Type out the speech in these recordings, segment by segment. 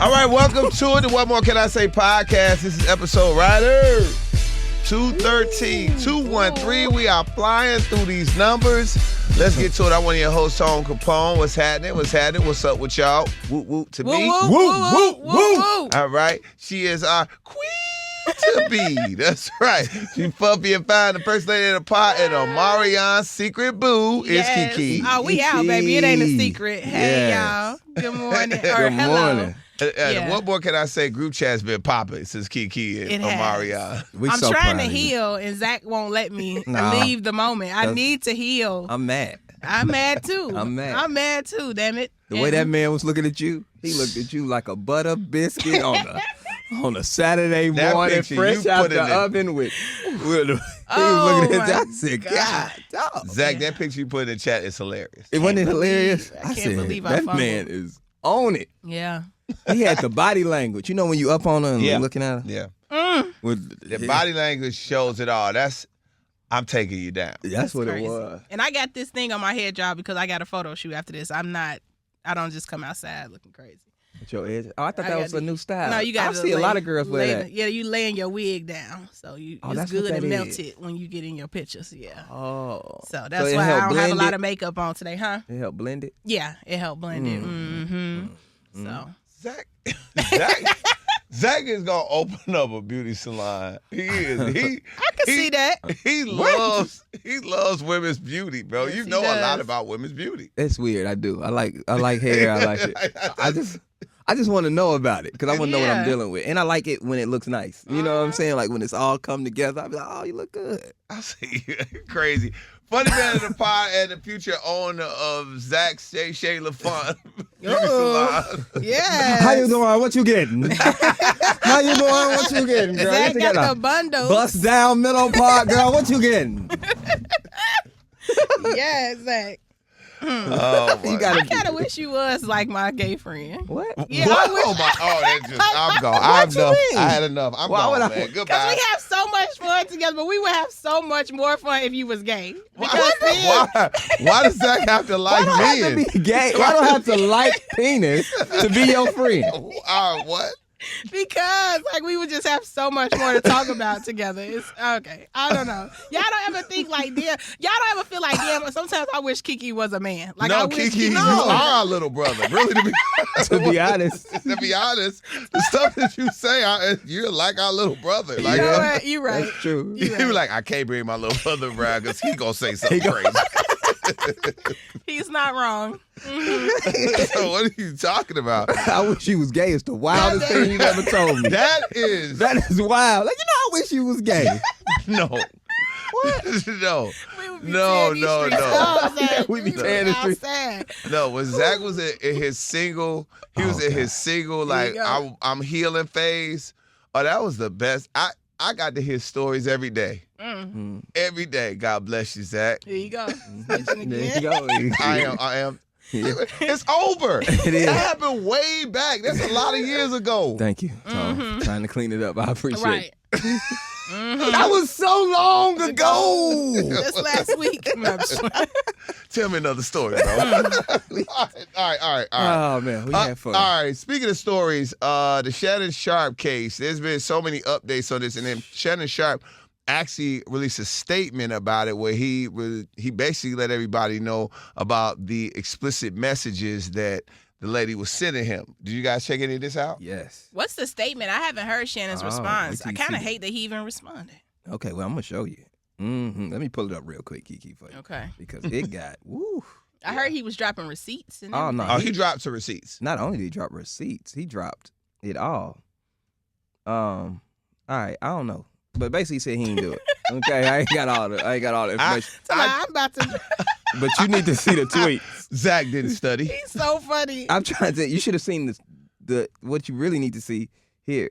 All right, welcome to it. The What More Can I Say podcast. This is episode Rider 213, 213. We are flying through these numbers. Let's get to it. I want your host, Tone Kapone. What's happening? What's happening? What's up with y'all? Whoop, whoop to me. Whoop, whoop, whoop. All right. She is our queen to be. That's right. She fluffy and fine. The first lady in the pot and Omarion's secret boo is KeKe. Oh, we out, baby. It ain't a secret. Hey, y'all. Good morning. Or hello. Morning. What more can I say? Group chat's been popping since KeKe and Omarion. I'm trying to heal, and Zach won't let me leave the moment. I need to heal. I'm mad. I'm mad, too. I'm mad, too, damn it. The way that man was looking at you, he looked at you like a butter biscuit on a Saturday morning, fresh out the oven with he was looking at that. I said, God, dog. Zach, that picture you put in the chat is hilarious. It wasn't hilarious? I can't believe that man is on it. Yeah. He had the body language. You know when you up on her and looking at her? Yeah. The body language shows it all. I'm taking you down. That's what crazy. It was. And I got this thing on my head, y'all, because I got a photo shoot after this. I don't just come outside looking crazy. With your edge? Oh, I thought that was a new style. No, you got to see a lot of girls wear that. Yeah, you laying your wig down. So it's good and melted when you get in your pictures. Yeah. Oh. So that's why I don't have a lot of makeup on today, huh? It helped blend it? Yeah, it helped blend it. Mm-hmm. So. Zach is gonna open up a beauty salon. He is. I can see that. He loves women's beauty, bro. Yes, you know a lot about women's beauty. It's weird. I do. I like hair. I like it. I just want to know about it because I want to know what I'm dealing with, and I like it when it looks nice. You know what I'm saying? Like when it's all come together. I be like, oh, you look good. I see you. Crazy. Funny man in the pod and the future owner of Zach's Shay LaFont. Yeah. How you doing? What you getting? How you doing? What you getting, girl? Zach got the bundle. Bust down middle part, girl. What you getting? Yeah, Zach. Oh, I kind of wish you was like my gay friend. What? Yeah, what? I I'm gone. I had enough. I'm gone, man. Goodbye. Because we have so much fun together, but we would have so much more fun if you was gay. Why does Zach have to like men? Why do I have to be gay? Why do I have to like penis to be your friend? What? Because we would just have so much more to talk about together. It's okay. I don't know. Y'all don't ever think like, damn. Y'all don't ever feel like, damn. Sometimes I wish KeKe was a man. Like, no, KeKe, you are our little brother. Really, to be honest. To be honest, the stuff that you say, you're like our little brother. Like, you're right. That's true. You be like, I can't bring my little brother around because he gonna say something crazy. He's not wrong. Mm-hmm. So what are you talking about? I wish you was gay. It's the wildest thing you ever told me. That is wild. Like, I wish you was gay. No. What? No. No. We be tearing the streets. No, when Zach was in his single, like I'm healing phase. Oh, that was the best. I got to hear stories every day. Mm-hmm. Every day. God bless you, Zach. There you go. There you go. I am. Yeah. It's over. It is. That happened way back. That's a lot of years ago. Thank you, Tom. Trying to clean it up. I appreciate it. Mm-hmm. That was so long ago. Just last week. Tell me another story, bro. All right. Oh, man. We had fun. All right. Speaking of stories, the Shannon Sharpe case, there's been so many updates on this. And then Shannon Sharpe actually released a statement about it where he basically let everybody know about the explicit messages that the lady was sending him. Did you guys check any of this out? Yes. What's the statement? I haven't heard Shannon's response. I kind of hate that he even responded. Okay, well, I'm going to show you. Mm-hmm. Let me pull it up real quick, KeKe, for you. Okay. Because it got, woo. I heard he was dropping receipts. And no. He dropped some receipts. Not only did he drop receipts, he dropped it all. All right, I don't know. But basically he said he didn't do it. Okay, I ain't got all the information. I'm about to... But you need to see the tweets. Zach didn't study. He's so funny. I'm trying to. You should have seen what you really need to see here.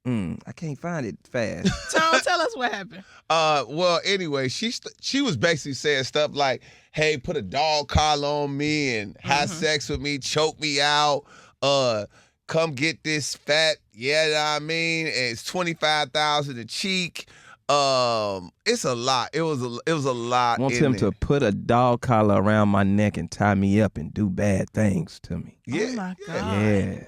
I can't find it fast. Tom, tell us what happened. Well, anyway, she was basically saying stuff like, "Hey, put a dog collar on me and have sex with me, choke me out. Come get this fat. Yeah, you know what I mean, and it's $25,000 a cheek. It's a lot. It was a lot. Wants in him there. to put a dog collar around my neck and tie me up and do bad things to me. Yeah, Oh my God. Yeah.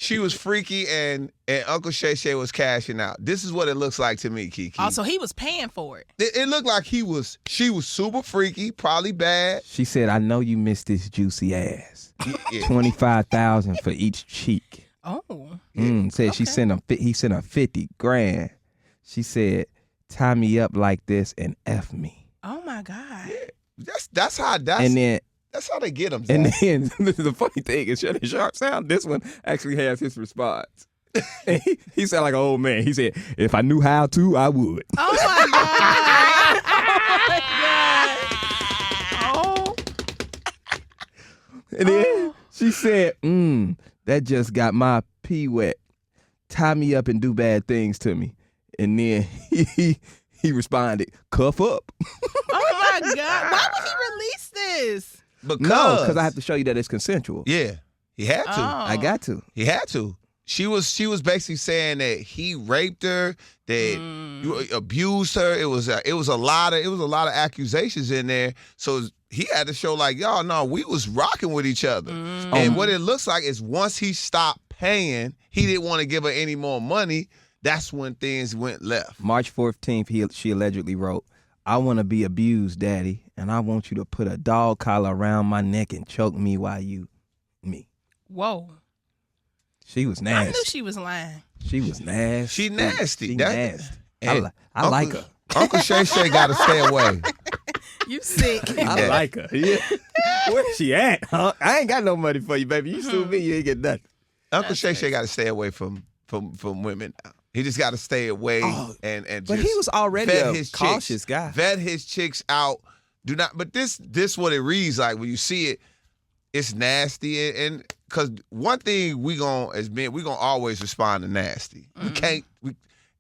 She was freaky, and Uncle Shay Shay was cashing out. This is what it looks like to me, KeKe. Also, he was paying for it. It looked like she was super freaky, probably bad. She said, "I know you miss this juicy ass. Yeah. 25,000 for each cheek." Oh. Said he sent her 50 grand. She said, "Tie me up like this and F me." Oh my God. That's how they get them. And then the funny thing is, Shannon Sharpe sound. This one actually has his response. he sound like an old man. He said, "If I knew how to, I would." Oh my God. Oh my God. Oh. And then she said, "That just got my pee wet. Tie me up and do bad things to me." And then he responded, "Cuff up." Oh my God. Why would he release this? Because I have to show you that it's consensual. Yeah, he had to. Oh. I got to. He had to. She was basically saying that he raped her, that you abused her. It was a lot of accusations in there. So he had to show like, y'all know we was rocking with each other. And what it looks like is once he stopped paying, he didn't want to give her any more money. That's when things went left. March 14th, she allegedly wrote, "I want to be abused, Daddy, and I want you to put a dog collar around my neck and choke me while you me." Whoa. She was nasty. I knew she was lying. She was nasty. She nasty. She That- nasty. I like her. Uncle Shay Shay got to stay away. You sick. I like her. Yeah. Where she at? Huh? I ain't got no money for you, baby. You sue me, you ain't get nothing. Uncle Shay Shay got to stay away from women now. He just got to stay away and But just he was already vet a his cautious chicks, guy. Vet his chicks out. Do not. But this what it reads like when you see it. It's nasty, and because one thing we gonna always respond to nasty. We can't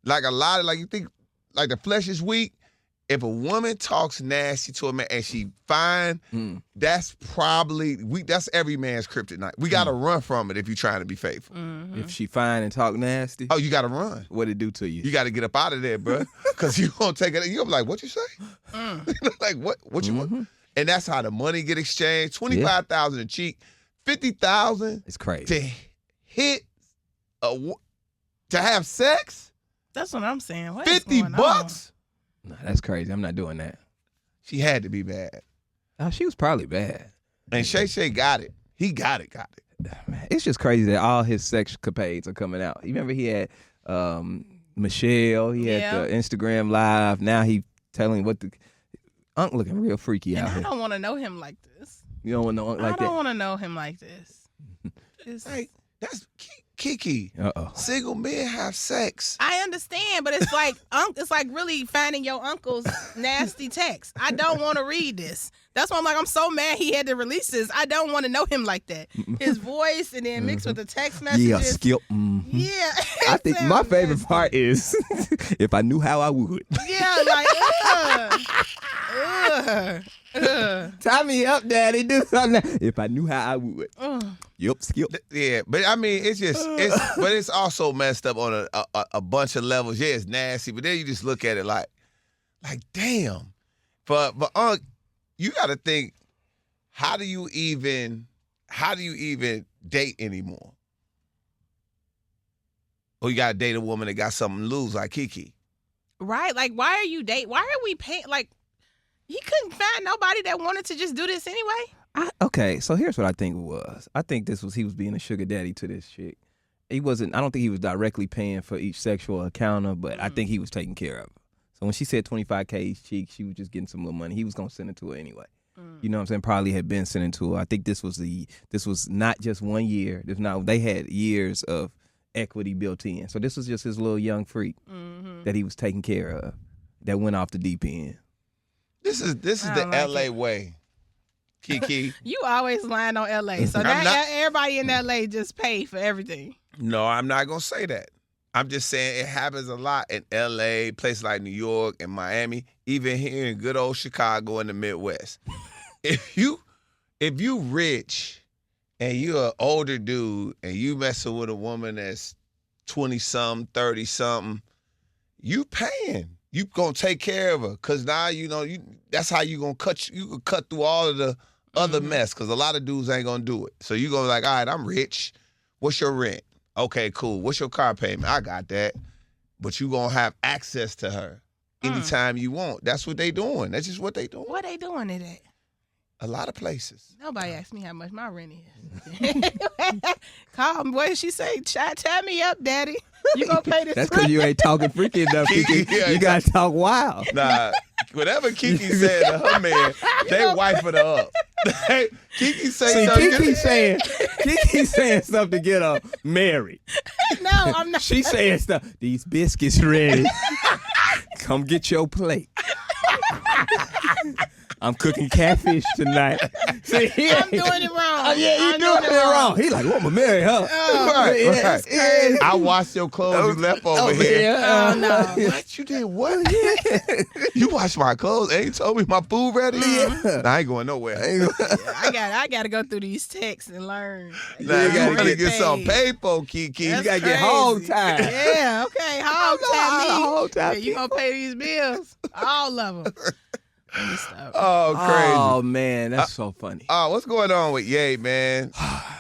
like you think like the flesh is weak. If a woman talks nasty to a man and she fine, that's every man's kryptonite. We gotta run from it if you're trying to be faithful. If she fine and talk nasty, Oh, you gotta run. what it do to you? You gotta get up out of there, bro. Because you gonna take it. You're like, what you say? Like what you want? And that's how the money get exchanged. 25,000 a cheek, 50,000 It's crazy. to hit to have sex. That's what I'm saying. What is $50. going on? No, that's crazy. I'm not doing that. She had to be bad, Oh, she was probably bad. and Shay Shay got it. He got it. Man, it's just crazy that all his sexcapades are coming out. You remember he had Michelle. He had the Instagram Live. Now he telling what the Unc looking real freaky And out I here. don't want to know him like this. You don't want no Unc like I don't that. want to know him like this. It's- Hey, that's KeKe. Uh-oh. Single men have sex. I understand, but it's like it's like really finding your uncle's nasty text. I don't want to read this. That's why I'm like, I'm so mad he had to release this. I don't want to know him like that. His voice and then mixed with the text messages. Yeah, skip. Yeah. I think It my sounds favorite nasty. part is if I knew how I would. Yeah, like Tie me up, Daddy. Do something. If I knew how I would. ugh. Yup, skip. Yeah, but I mean, but it's also messed up on a bunch of levels. Yeah, it's nasty, but then you just look at it like damn. But you got to think, how do you even date anymore? Or you got to date a woman that got something to lose like KeKe. Right? Like, why are you dating? Why are we paying? Like, he couldn't find nobody that wanted to just do this anyway. Okay, so here's what I think it was. I think he was being a sugar daddy to this chick. I don't think he was directly paying for each sexual encounter, but I think he was taking care of her. So when she said $25K each cheek, she was just getting some little money. He was going to send it to her anyway. You know what I'm saying? Probably had been sending to her. I think this was not just 1 year. They had years of equity built in. So this was just his little young freak that he was taking care of that went off the deep end. This is the like LA way. KeKe. You always lying on LA. So now everybody in LA just pay for everything. No, I'm not gonna say that. I'm just saying it happens a lot in LA, places like New York and Miami, even here in good old Chicago in the Midwest. If you rich and you're an older dude and you messing with a woman that's 20-something, 30-something, you paying. You gonna take care of her, cause now that's how you gonna cut. You can cut through all of the other mess, cause a lot of dudes ain't gonna do it. So you go like, all right, I'm rich. What's your rent? Okay, cool. What's your car payment? I got that. But you gonna have access to her anytime you want. That's what they doing. That's just what they doing. What they doing it at? A lot of places. Nobody asked me how much my rent is. Call me. What did she say? Tie me up, daddy. You gonna pay this? That's because you ain't talking freaky enough, KeKe. Yeah, you gotta talk wild. Nah, whatever KeKe said to her man, they wifing her up. KeKe saying something to get her married. No, I'm not. She saying stuff. These biscuits ready. Come get your plate. I'm cooking catfish tonight. See, I'm doing it wrong. Yeah, you doing it wrong. He like, well, I'm going to marry her. Right. I washed your clothes you left over here. Oh, no. What? You did what? You washed my clothes and you told me my food ready? Yeah. Nah, I ain't going nowhere. I got to go through these texts and learn. Nah, you got to get some paper, KeKe. You got to get hog time. Yeah, okay. Hog time. Yeah, you going to pay these bills? All of them. Oh, crazy. Oh, man, that's so funny. Oh, what's going on with Ye, man?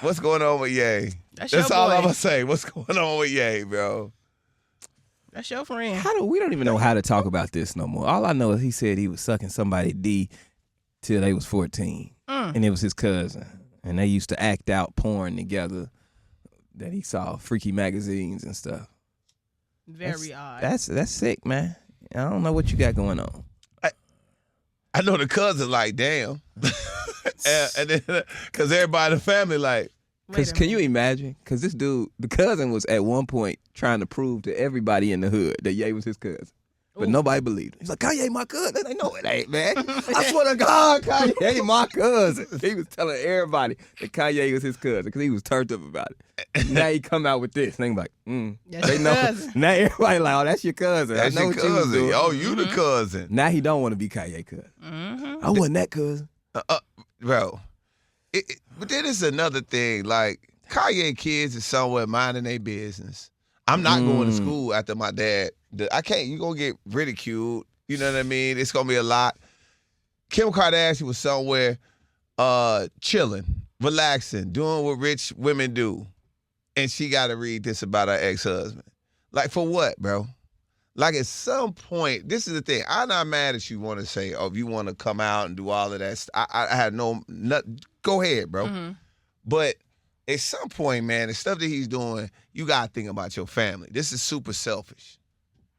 What's going on with Ye? That's all I'm going to say. What's going on with Ye, bro? That's your friend. We don't even know how to talk about this no more. All I know is he said he was sucking somebody D till they was 14. And it was his cousin. And they used to act out porn together that he saw, freaky magazines and stuff. Very odd. That's sick, man. I don't know what you got going on. I know the cousin like, damn. and then, because everybody in the family like. Because can you imagine? Because this dude, the cousin was at one point trying to prove to everybody in the hood that Ye was his cousin. But nobody believed him. He's like, Kanye my cousin. They know it ain't, man. I swear to God, Kanye my cousin. He was telling everybody that Kanye was his cousin because he was turned up about it. Now he come out with this. And they like, they know. Cousin. Now everybody like, oh, that's your cousin. That's I know your what you was cousin. doing. Oh, you the cousin. Now he don't want to be Kanye cousin. I wasn't that cousin. Bro. But then it's another thing. Like, Kanye kids is somewhere minding their business. I'm not going to school after my dad. I can't. You're going to get ridiculed. You know what I mean? It's going to be a lot. Kim Kardashian was somewhere chilling, relaxing, doing what rich women do. And she got to read this about her ex-husband. Like, for what, bro? Like, at some point, this is the thing. I'm not mad at you want to say, oh, if you want to come out and do all of that stuff. I had nothing. Go ahead, bro. Mm-hmm. But at some point, man, the stuff that he's doing, you got to think about your family. This is super selfish.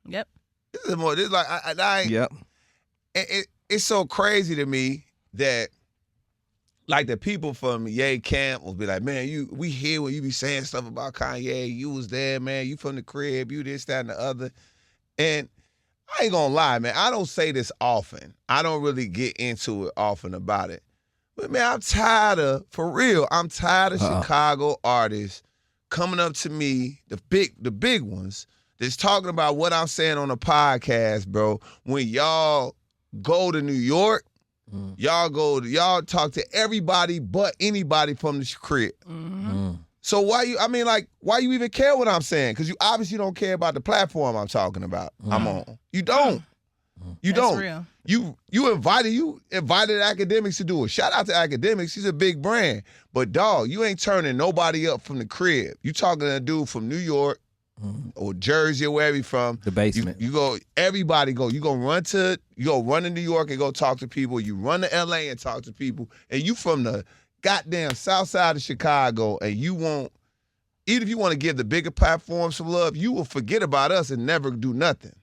Yep. This is more. This is like Yep. It's so crazy to me that like the people from Ye camp will be like, man, we hear when you be saying stuff about Kanye. You was there, man. You from the crib. You this, that, and the other. And I ain't gonna lie, man. I don't say this often. I don't really get into it often about it. But man, I'm tired of Chicago artists coming up to me, the big ones, that's talking about what I'm saying on the podcast, bro. When y'all go to New York, y'all talk to everybody but anybody from the crib. So why you even care what I'm saying? Because you obviously don't care about the platform I'm talking about. I'm on. You don't. You That's don't. real. You invited academics to do it. Shout out to academics. He's a big brand. But dog, you ain't turning nobody up from the crib. You talking to a dude from New York or Jersey or wherever you from. The basement. You go, everybody go. You go run to New York and go talk to people. You run to LA and talk to people. And you from the goddamn south side of Chicago, and you won't, even if you want to give the bigger platform some love, you will forget about us and never do nothing.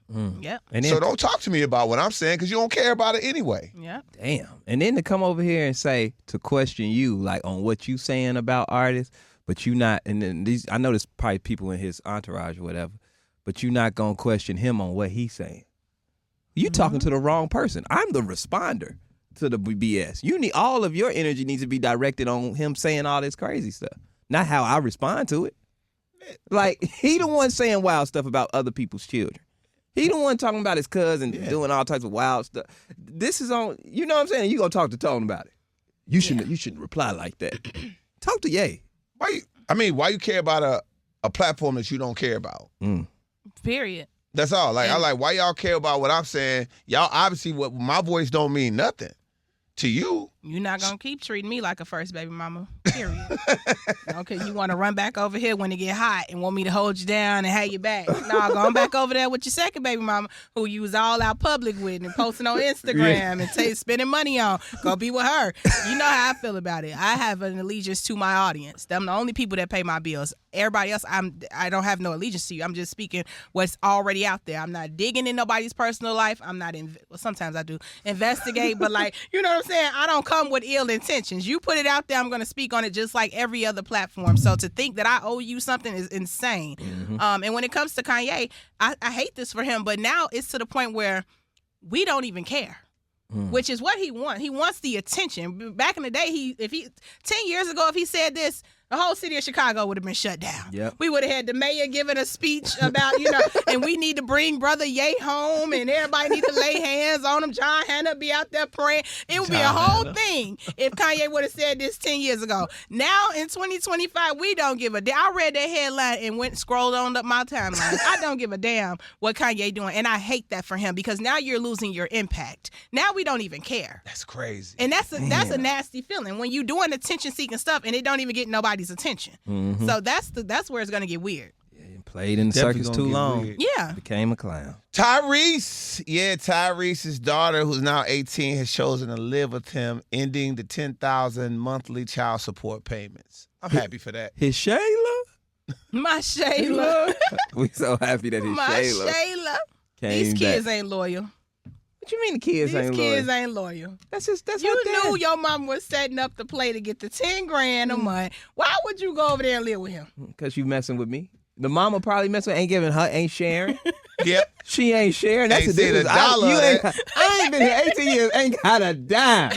Yep. So don't talk to me about what I'm saying because you don't care about it anyway. Yep. Damn. And then to come over here and say, to question you, like on what you saying about artists, but you not, and then these, I know there's probably people in his entourage or whatever, but you not going to question him on what he's saying. You talking to the wrong person. I'm the responder to the BS. You need, all of your energy needs to be directed on him saying all this crazy stuff, not how I respond to it. Like, he the one saying wild stuff about other people's children. He the one talking about his cousin doing all types of wild stuff. This is on, you know what I'm saying? You gonna talk to Tone about it. You shouldn't reply like that. Talk to Ye. Why you care about a platform that you don't care about? Period. That's all. Like, I'm like, why y'all care about what I'm saying? Y'all obviously, what my voice don't mean nothing to you. You're not going to keep treating me like a first baby mama, period. Okay, you want to run back over here when it get hot and want me to hold you down and have you back. No, going back over there with your second baby mama who you was all out public with and posting on Instagram and spending money on. Go be with her. You know how I feel about it. I have an allegiance to my audience. Them the only people that pay my bills. Everybody else, I don't have no allegiance to you. I'm just speaking what's already out there. I'm not digging in nobody's personal life. I'm not, well, sometimes I do investigate, but like, you know what I'm saying? I don't come with ill intentions. You put it out there, I'm going to speak on it just like every other platform. So to think that I owe you something is insane. And when it comes to Kanye, I hate this for him, but now it's to the point where we don't even care. Which is what he wants. He wants the attention. Back in the day, 10 years ago, if he said this, the whole city of Chicago would have been shut down. Yep. We would have had the mayor giving a speech about, and we need to bring Brother Ye home, and everybody need to lay hands on him. John Hannah be out there praying. It would be a whole thing if Kanye would have said this 10 years ago. Now, in 2025, we don't give a damn. I read that headline and scrolled on up my timeline. I don't give a damn what Kanye doing, and I hate that for him because now you're losing your impact. Now we don't even care. That's crazy. And that's a nasty feeling when you doing attention-seeking stuff and it don't even get nobody's attention. So that's where it's gonna get weird. Yeah, played in the circus too long. Weird. Yeah. Became a clown. Tyrese. Yeah, Tyrese's daughter, who's now 18, has chosen to live with him, ending the $10,000 monthly child support payments. I'm happy for that. His Shayla? My Shayla. We so happy that his My Shayla Shayla. came These kids back. ain't loyal. What you mean the kids These ain't kids loyal? ain't loyal. That's You her dad. knew your mom was setting up the play to get the $10,000 a month. Why would you go over there and live with him? Because you messing with me. The mama probably messing with, ain't sharing. Yep. She ain't sharing. That's Ain't the seen a difference. dollar of I ain't been here 18 years, ain't got a dime.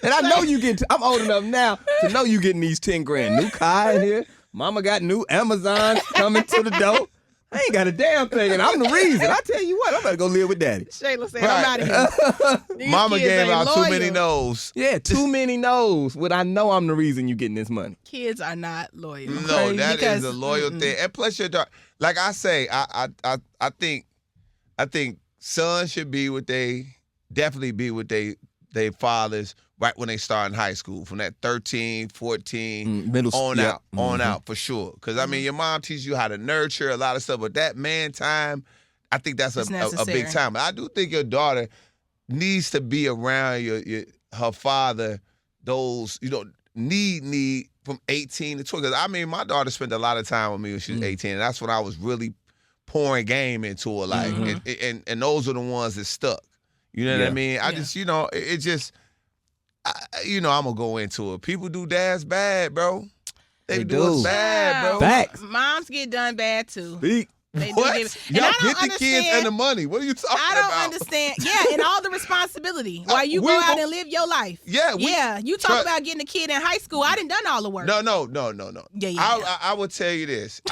And I know I'm old enough now to know you getting these $10,000. New car in here. Mama got new Amazons coming to the door. I ain't got a damn thing, and I'm the reason. I tell you what, I'm about to go live with daddy. Shayla said, Right. I'm out of here. Mama kids gave ain't out loyal. too many no's. Yeah, too many no's. What I know I'm the reason you getting this money. Kids are not loyal. No, Okay? that Because, is a loyal thing. And plus your daughter, like I say, I think sons should definitely be with they fathers right when they start in high school, from that 13, 14 Middle on school. out, on out for sure. Because I mean, your mom teaches you how to nurture a lot of stuff, but that man time, I think that's a big necessary. time. I do think your daughter needs to be around her father. Those need from 18 to 20. 'Cause I mean, my daughter spent a lot of time with me when she was 18, and that's when I was really pouring game into her. Like, and those are the ones that stuck. You know what I mean? I just, it just, I'm gonna go into it. People do dads bad, bro. They do us bad, bro. Facts. Moms get done bad too. Speak. They do What? get, and Y'all I don't get the kids and the money. What are you talking I about? don't understand. Yeah, and all the responsibility while you go out and live your life. Yeah, you talk about getting a kid in high school. I done all the work. No. Yeah. I would tell you this.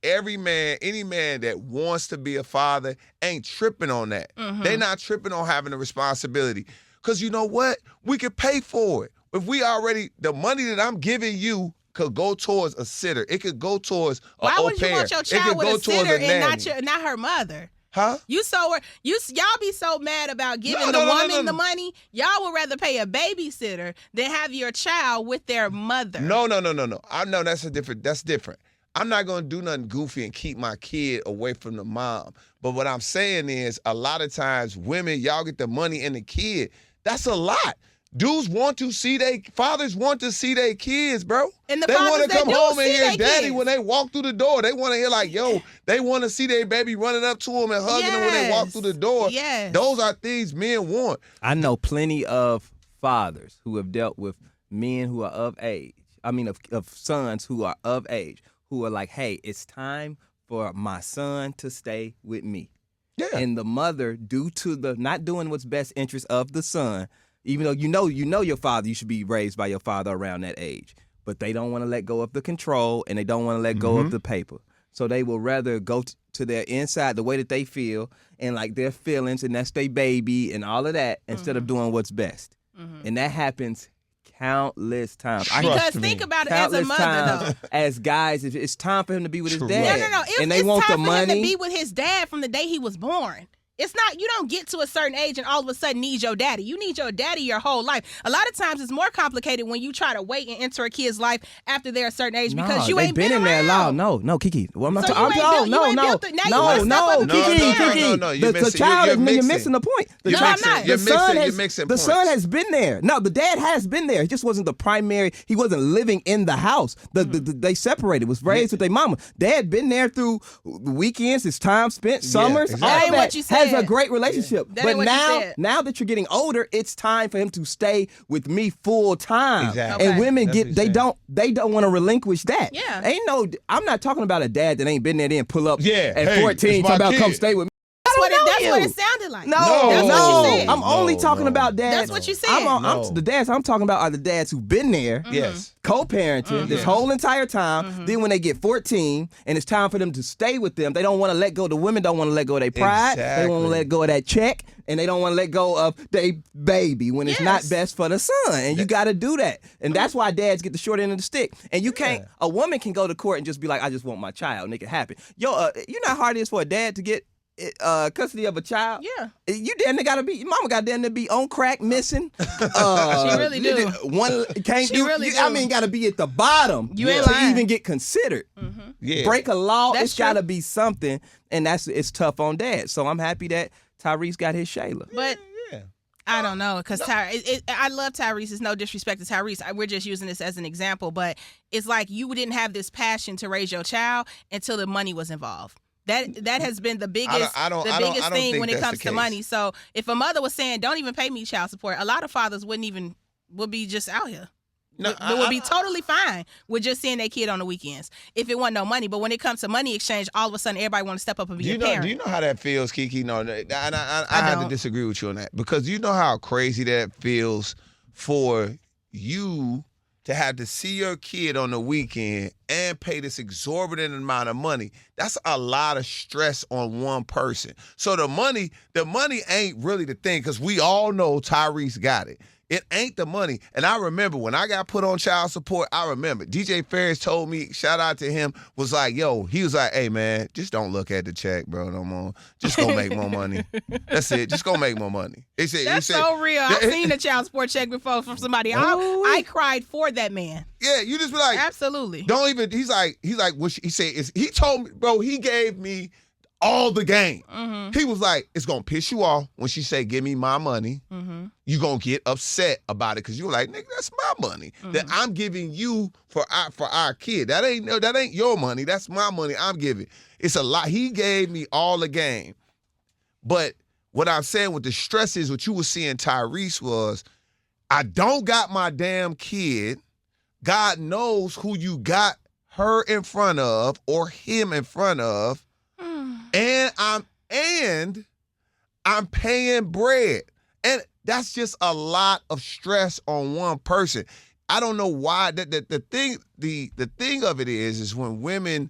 Every man, any man that wants to be a father ain't tripping on that. They not tripping on having a responsibility. Because you know what? We could pay for it. If the money that I'm giving you could go towards a sitter. It could go towards Why au would you pair. want your It could child with go a sitter towards a and nanny. not her mother? Huh? Y'all be so mad about giving the woman the money. Y'all would rather pay a babysitter than have your child with their mother. No. I know that's different. I'm not gonna do nothing goofy and keep my kid away from the mom. But what I'm saying is, a lot of times, women, y'all get the money and the kid. That's a lot. Dudes fathers want to see their kids, bro. And the they fathers want to that come do home and see hear their daddy kids. when they walk through the door. They want to hear like, yo, they want to see their baby running up to them and hugging them when they walk through the door. Yes. Those are things men want. I know plenty of fathers who have dealt with men who are of age. I mean, of sons who are of age, who are like, hey, it's time for my son to stay with me. Yeah. And the mother, due to the not doing what's best interest of the son, even though you know your father, you should be raised by your father around that age. But they don't want to let go of the control, and they don't want to let go of the paper. So they will rather go to their inside, the way that they feel, and like their feelings, and that's their baby and all of that, instead of doing what's best. And that happens countless times. Because think about it as a mother, though. As guys, it's time for him to be with his dad. No. And they want the money. It's time for him to be with his dad from the day he was born. It's not, you don't get to a certain age and all of a sudden need your daddy. You need your daddy your whole life. A lot of times it's more complicated when you try to wait and enter a kid's life after they're a certain age because you ain't been in there long. No, KeKe. Well, KeKe. The child is, you're missing the point. You're mixing the son has been there. No, the dad has been there. He just wasn't the primary. He wasn't living in the house. They separated, was raised with their mama. Dad been there through the weekends, his time spent, summers, all that. That. Has a great relationship. Yeah. But now that you're getting older, it's time for him to stay with me full time. Exactly. And women they don't want to relinquish that. Yeah. I'm not talking about a dad that ain't been there then pull up at 14 talking about come stay with me. That's what it sounded like. No. That's what you said. I'm only talking about dads. That's what you said. The dads I'm talking about are the dads who've been there. Yes. Co-parenting this whole entire time. Then when they get 14 and it's time for them to stay with them, they don't want to let go. The women don't want to let go of their pride. Exactly. They don't want to let go of that check. And they don't want to let go of their baby when it's not best for the son. And you got to do that. And that's why dads get the short end of the stick. And you can't, a woman can go to court and just be like, I just want my child. And it can happen. You know how hard it is for a dad to get custody of a child? Yeah. You damn near gotta be, your mama got damn near be on crack, missing. She really do. One can't she do. Really I mean, gotta be at the bottom to even get considered. Break a law, it's gotta be something, and it's tough on dad. So I'm happy that Tyrese got his Shayla. But I don't know, because I love Tyrese. It's no disrespect to Tyrese. We're just using this as an example, but it's like you didn't have this passion to raise your child until the money was involved. That has been the biggest thing when it comes to money. So if a mother was saying, "Don't even pay me child support," a lot of fathers would be just out here. They would be totally fine with just seeing their kid on the weekends if it wasn't no money. But when it comes to money exchange, all of a sudden everybody want to step up and be a parent. Do you know how that feels, KeKe? No, I have to disagree with you on that, because you know how crazy that feels for you to have to see your kid on the weekend and pay this exorbitant amount of money. That's a lot of stress on one person. So the money ain't really the thing, because we all know Tyrese got it. It ain't the money. And I remember when I got put on child support, I remember DJ Ferris told me, shout out to him, was like, he was like, hey, man, just don't look at the check, bro, no more. Just go make more money. That's it. Just go make more money. That's so real. I've seen a child support check before from somebody. I cried for that man. Yeah, you just be like, absolutely. Don't even, he's like, what he said is, he told me, bro, he gave me all the game. He was like, it's going to piss you off when she say, give me my money. You're going to get upset about it because you're like, nigga, that's my money that I'm giving you for our kid. That ain't your money. That's my money I'm giving. It's a lot. He gave me all the game. But what I'm saying with the stress is what you were seeing Tyrese was, I don't got my damn kid. God knows who you got her in front of or him in front of. And I'm paying bread. And that's just a lot of stress on one person. I don't know why. The thing of it is when women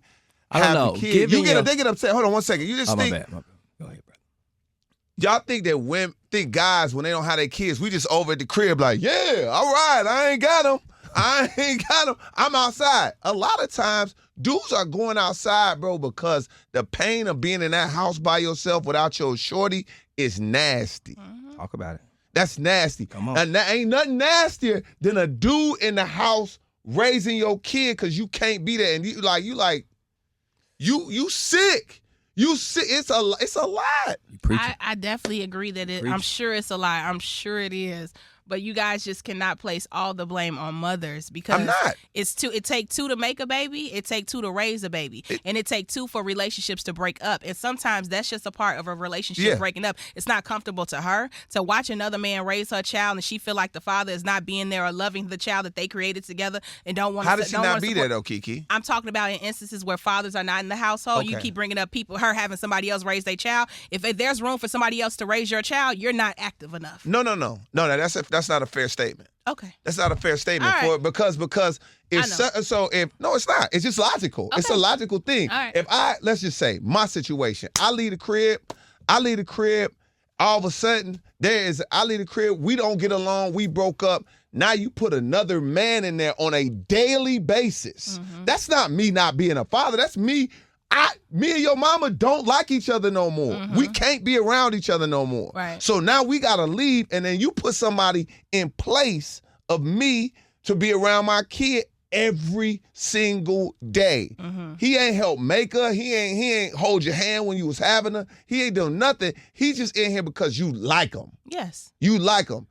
have the kids, they get upset. Hold on one second. You just think. My bad. Go ahead, brother. Y'all think guys, when they don't have their kids, we just over at the crib like, yeah, all right, I ain't got them. I'm outside. A lot of times, dudes are going outside, bro, because the pain of being in that house by yourself without your shorty is nasty. Talk about it. That's nasty. Come on. And that ain't nothing nastier than a dude in the house raising your kid because you can't be there. And you sick. You sick. It's a lot. I definitely agree that I'm sure it's a lie. I'm sure it is. But you guys just cannot place all the blame on mothers because I'm not. It take two to make a baby, it take two to raise a baby, and it take two for relationships to break up. And sometimes that's just a part of a relationship breaking up. It's not comfortable to her to watch another man raise her child and she feel like the father is not being there or loving the child that they created together and don't want to. How does she not be there though, KeKe? I'm talking about in instances where fathers are not in the household. Okay. You keep bringing up her having somebody else raise their child. If there's room for somebody else to raise your child, you're not active enough. No. That's not a fair statement. Okay. That's not a fair statement for it because it's not. It's just logical. Okay. It's a logical thing. Right. If let's just say my situation, I leave the crib, all of a sudden I leave the crib, we don't get along, we broke up. Now you put another man in there on a daily basis. That's not me not being a father. That's me. Me and your mama don't like each other no more. We can't be around each other no more. Right. So now we got to leave, and then you put somebody in place of me to be around my kid every single day. He ain't help make her. He ain't hold your hand when you was having her. He ain't doing nothing. He's just in here because you like him. Yes. You like him.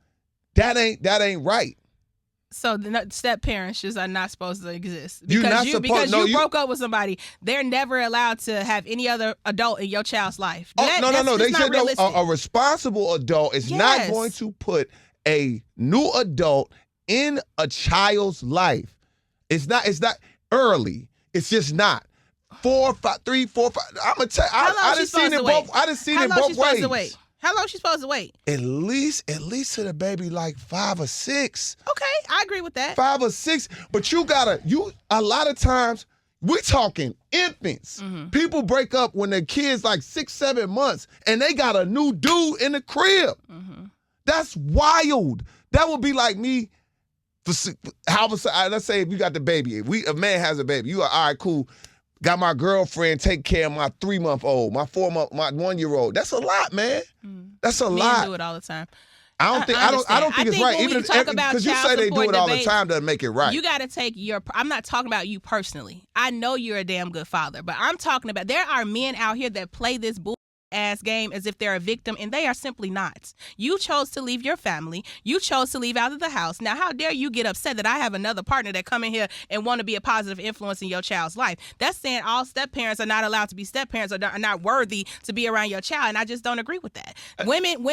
That ain't right. So the step parents just are not supposed to exist Because you broke up with somebody. They're never allowed to have any other adult in your child's life. No. They said a responsible adult is not going to put a new adult in a child's life. It's not early. It's just not. 4, 5, 3, 4, 5. I'm gonna tell you. I done seen it both. I done seen it both ways. How long she supposed to wait? At least to the baby like 5 or 6. Okay, I agree with that. 5 or 6, but a lot of times we talking infants. People break up when their kids like 6, 7 months and they got a new dude in the crib. That's wild. That would be like me. Let's say if you got the baby, a man has a baby, you are all right, cool. Got my girlfriend take care of my 3-month-old, my 4-month, my 1-year-old. That's a lot, man. That's a lot. Men do it all the time. I don't think it's right. Even because you say they do it all the time doesn't make it right. You got to take I'm not talking about you personally. I know you're a damn good father, but I'm talking about there are men out here that play this ass game as if they're a victim, and they are simply not. You chose to leave your family. You chose to leave out of the house. Now, how dare you get upset that I have another partner that come in here and want to be a positive influence in your child's life? That's saying all step parents are not allowed to be step parents or are not worthy to be around your child, and I just don't agree with that. Women,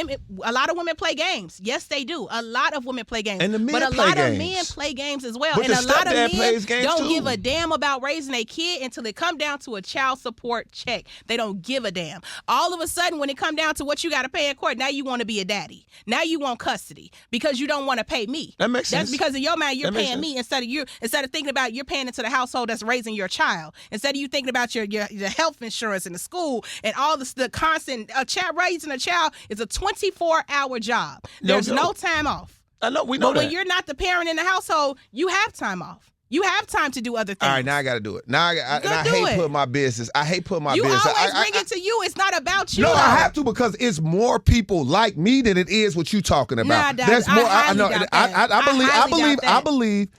a lot of women play games. Yes, they do. A lot of women play games. And the men but a play lot games. of men play games as well. But and a lot of men don't too. give a damn about raising a kid until it come down to a child support check. They don't give a damn. All of a sudden, when it come down to what you got to pay in court, now you want to be a daddy. Now you want custody because you don't want to pay me. That makes sense. That's because in your mind you're paying me instead of thinking about you're paying into the household that's raising your child. Instead of you thinking about your health insurance in the school and all the constant raising a child is a 24-hour job. There's no time off. I know we know but when you're not the parent in the household, you have time off. You have time to do other things. All right, now I got to do it. Now I hate putting my business. I hate putting my business. You always bring it to you. It's not about you. No, I have to because it's more people like me than it is what you talking about. Nah, there's more. I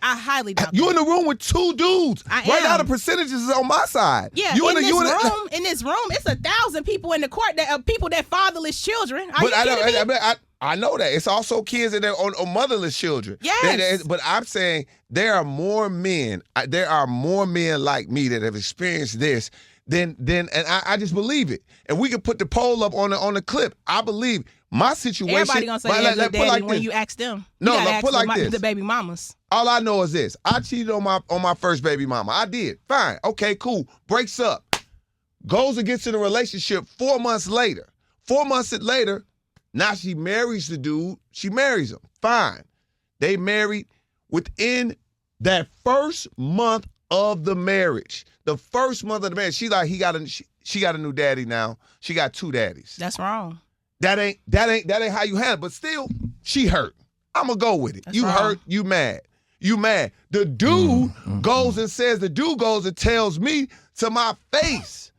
highly doubt you in the room with 2 dudes. Right now the percentages is on my side. Yeah, in this room, it's 1,000 people in the court that are people that fatherless children. Are you kidding me? I know that. It's also kids that are on motherless children. Yes. But I'm saying there are more men like me that have experienced this and I just believe it. And we can put the poll up on the clip. I believe my situation. Everybody gonna say they're good daddy when you ask them. Put like this. The baby mamas. All I know is this. I cheated on my first baby mama. I did. Fine. Okay, cool. Breaks up. Goes and gets in a relationship 4 months later. 4 months later, now she marries the dude. She marries him. Fine. They married within that first month of the marriage. The first month of the marriage, she got a new daddy now. She got 2 daddies. That's wrong. That ain't how you handle it. But still, she hurt. I'ma go with it. That's you wrong. Hurt, you mad. You mad. The dude goes and tells me to my face.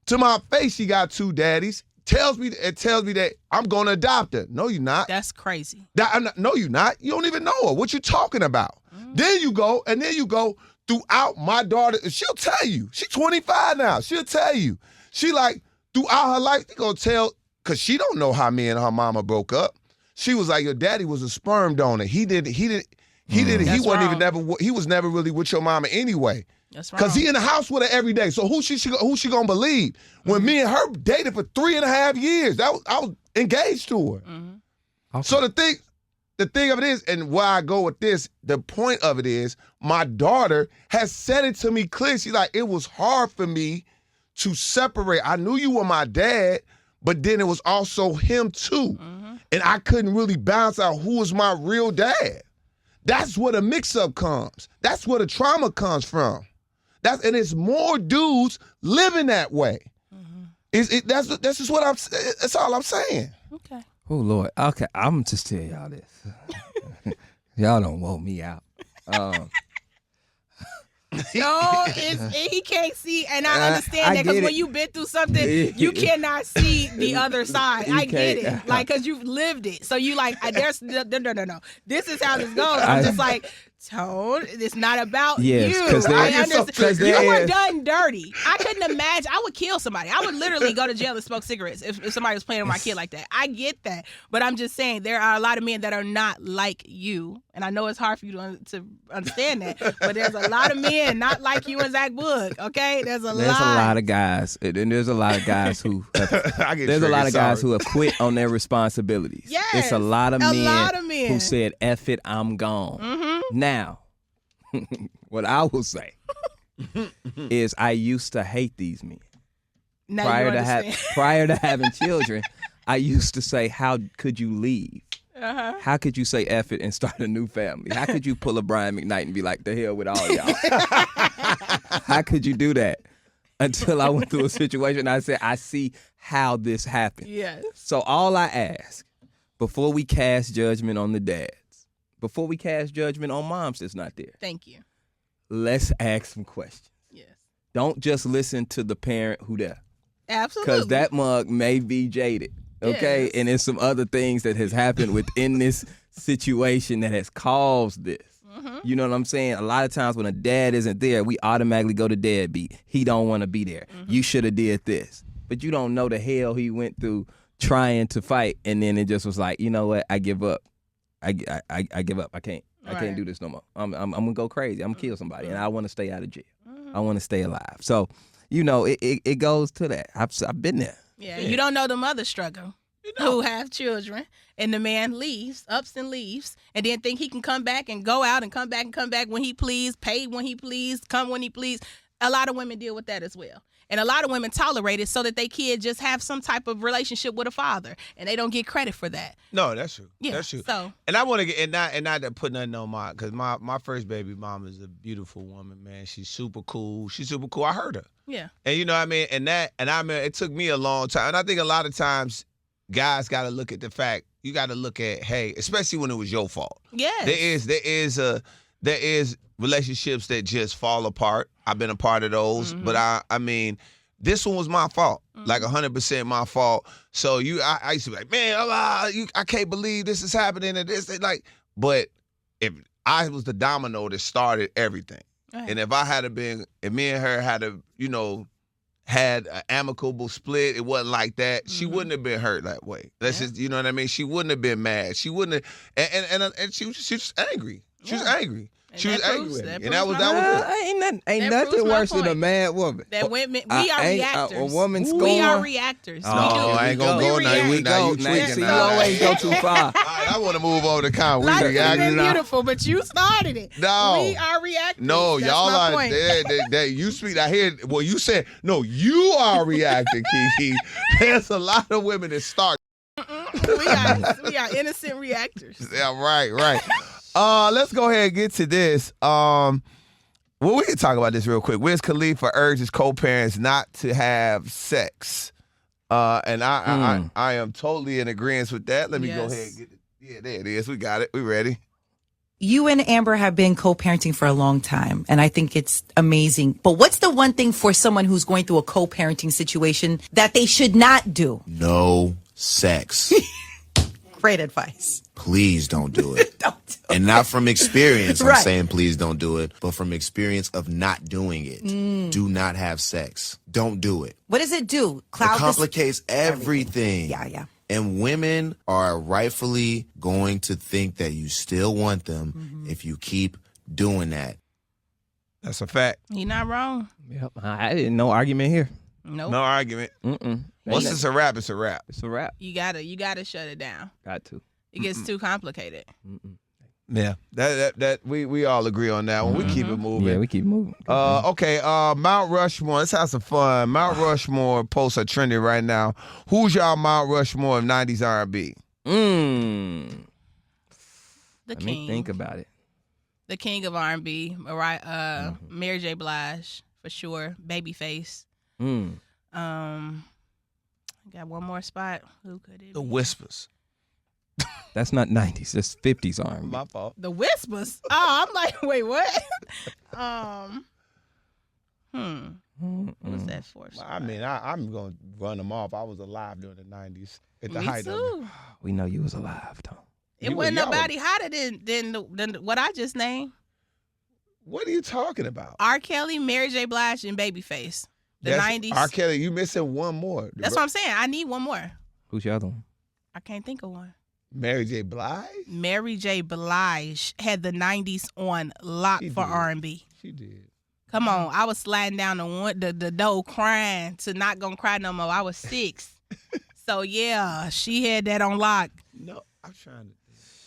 To my face, she got 2 daddies. Tells me that I'm gonna adopt her. No, you're not. That's crazy. No, you're not. You don't even know her. What you talking about? Then you go throughout my daughter. She'll tell you. She's 25 now. She'll tell you. She like throughout her life. She gonna tell because she don't know how me and her mama broke up. She was like, your daddy was a sperm donor. He was never really with your mama anyway. That's wrong. Because he in the house with her every day. So who she gonna believe? When me and her dated for 3.5 years, I was engaged to her. Okay. So the thing of it is, and where I go with this, the point of it is, my daughter has said it to me clear. She's like, it was hard for me to separate. I knew you were my dad, but then it was also him too. And I couldn't really balance out who was my real dad. That's where the mix-up comes. That's where the trauma comes from. And it's more dudes living that way. That's just what that's all I'm saying. Okay. Oh Lord. Okay, I'm just tell y'all this. Y'all don't woke me out. No, he can't see, and I understand that because when you've been through something, you cannot see the other side. I get it, like because you've lived it. So you like, there's no. This is how this goes. I'm just like, Tone, it's not about you. I understand. You were done dirty. I couldn't imagine. I would kill somebody. I would literally go to jail and smoke cigarettes if somebody was playing with my kid like that. I get that, but I'm just saying there are a lot of men that are not like you, and I know it's hard for you to understand that, but there's a lot of men not like you and Zach Boog. Okay, there's a lot of guys, and there's a lot of guys who have quit on their responsibilities. Yes, it's a lot of men who said, "F it, I'm gone." Mm-hmm. Now, what I will say is I used to hate these men. Now prior to having children, I used to say, how could you leave? Uh-huh. How could you say F it and start a new family? How could you pull a Brian McKnight and be like, the hell with all y'all? How could you do that? Until I went through a situation, I said, I see how this happened. Yes. So all I ask, before we cast judgment on the dads, before we cast judgment on moms that's not there. Thank you. Let's ask some questions. Yes. Don't just listen to the parent who there. Absolutely. Because that mug may be jaded. Okay? Yes. And there's some other things that has happened within this situation that has caused this. Mm-hmm. You know what I'm saying? A lot of times when a dad isn't there, we automatically go to deadbeat. He don't want to be there. Mm-hmm. You should have did this. But you don't know the hell he went through trying to fight, and then it just was like, you know what? I give up. I give up. I can't do this no more. I'm gonna go crazy. I'm gonna kill somebody, and I want to stay out of jail. I want to stay alive. So, you know, it goes to that. I've been there. Yeah, you don't know the mother struggle who have children, and the man leaves, ups and leaves, and then think he can come back and go out and come back when he please, pay when he please, come when he please. A lot of women deal with that as well. And a lot of women tolerate it so that they kid just have some type of relationship with a father, and they don't get credit for that. No, that's true. Yeah, that's true. So, and I want to get and not to put nothing on because my first baby mom is a beautiful woman, man. She's super cool. I heard her. Yeah. And you know what I mean. And I mean it took me a long time, and I think a lot of times guys got to look at the fact. You got to look at, hey, especially when it was your fault. Yes. There is relationships that just fall apart. I've been a part of those, but I mean, this one was my fault, like 100% my fault. So I used to be like, man, I can't believe this is happening and this, but if I was the domino that started everything, right. And if me and her had had an amicable split, it wasn't like that. She wouldn't have been hurt that way. That's just, you know what I mean? She wouldn't have been mad. She wouldn't have, and she was just angry. She was angry. She was angry with me. And that was it. Ain't nothing worse than a mad woman. That women, we are reactors. A woman scorn. We are reactors. I ain't gonna go now. You tweaking. You always go too far. I want to move over to Con. Life has been beautiful, but you started it. No. We are reactors. No, y'all are there. You speak. I hear. Well, you said no. You are reacting, KeKe. There's a lot of women that start. We are innocent reactors. Yeah, right. Let's go ahead and get to this. Well, we can talk about this real quick. Wiz Khalifa urges co-parents not to have sex. And I am totally in agreement with that. Let me go ahead and get it. Yeah, there it is. We got it. We ready. You and Amber have been co-parenting for a long time, and I think it's amazing. But what's the one thing for someone who's going through a co-parenting situation that they should not do? No sex. Great advice. Please don't do it. Don't do and it. not from experience, I'm Right. saying please don't do it, but from experience of not doing it. Do not have sex. Don't do it. What does it do? It complicates everything. Yeah. And women are rightfully going to think that you still want them if you keep doing that. That's a fact. You're not wrong. Yep. No argument here. Nope. No argument. Once it's a wrap, it's a wrap. It's a wrap. You gotta shut it down. Got to. It gets too complicated. Yeah, that we all agree on that one. We keep it moving. Yeah, we keep moving. Okay. Mount Rushmore. Let's have some fun. Mount Rushmore posts are trending right now. Who's y'all Mount Rushmore of 90s R&B? The Let king. me think about it. The king of R&B, Mary J. Blige for sure. Babyface. Got one more spot. Who could it be? The Whispers. That's not 90s. That's 50s R&B. My fault. The Whispers. Oh, I'm like, wait, what? What's that for? I mean, I'm going to run them off. I was alive during the 90s at the Me height of it. too. We know you was alive, Tom. It wasn't nobody hotter than what I just named. What are you talking about? R. Kelly, Mary J. Blige, and Babyface. The 90s. R. Kelly, you missing one more. That's what I'm saying. I need one more. Who's your other one? I can't think of one. Mary J. Blige? Mary J. Blige had the 90s on lock She for did. R&B. She did. Come on. I was sliding down the door crying to Not Gonna Cry No More. I was 6. So, yeah, she had that on lock. No, I'm trying to.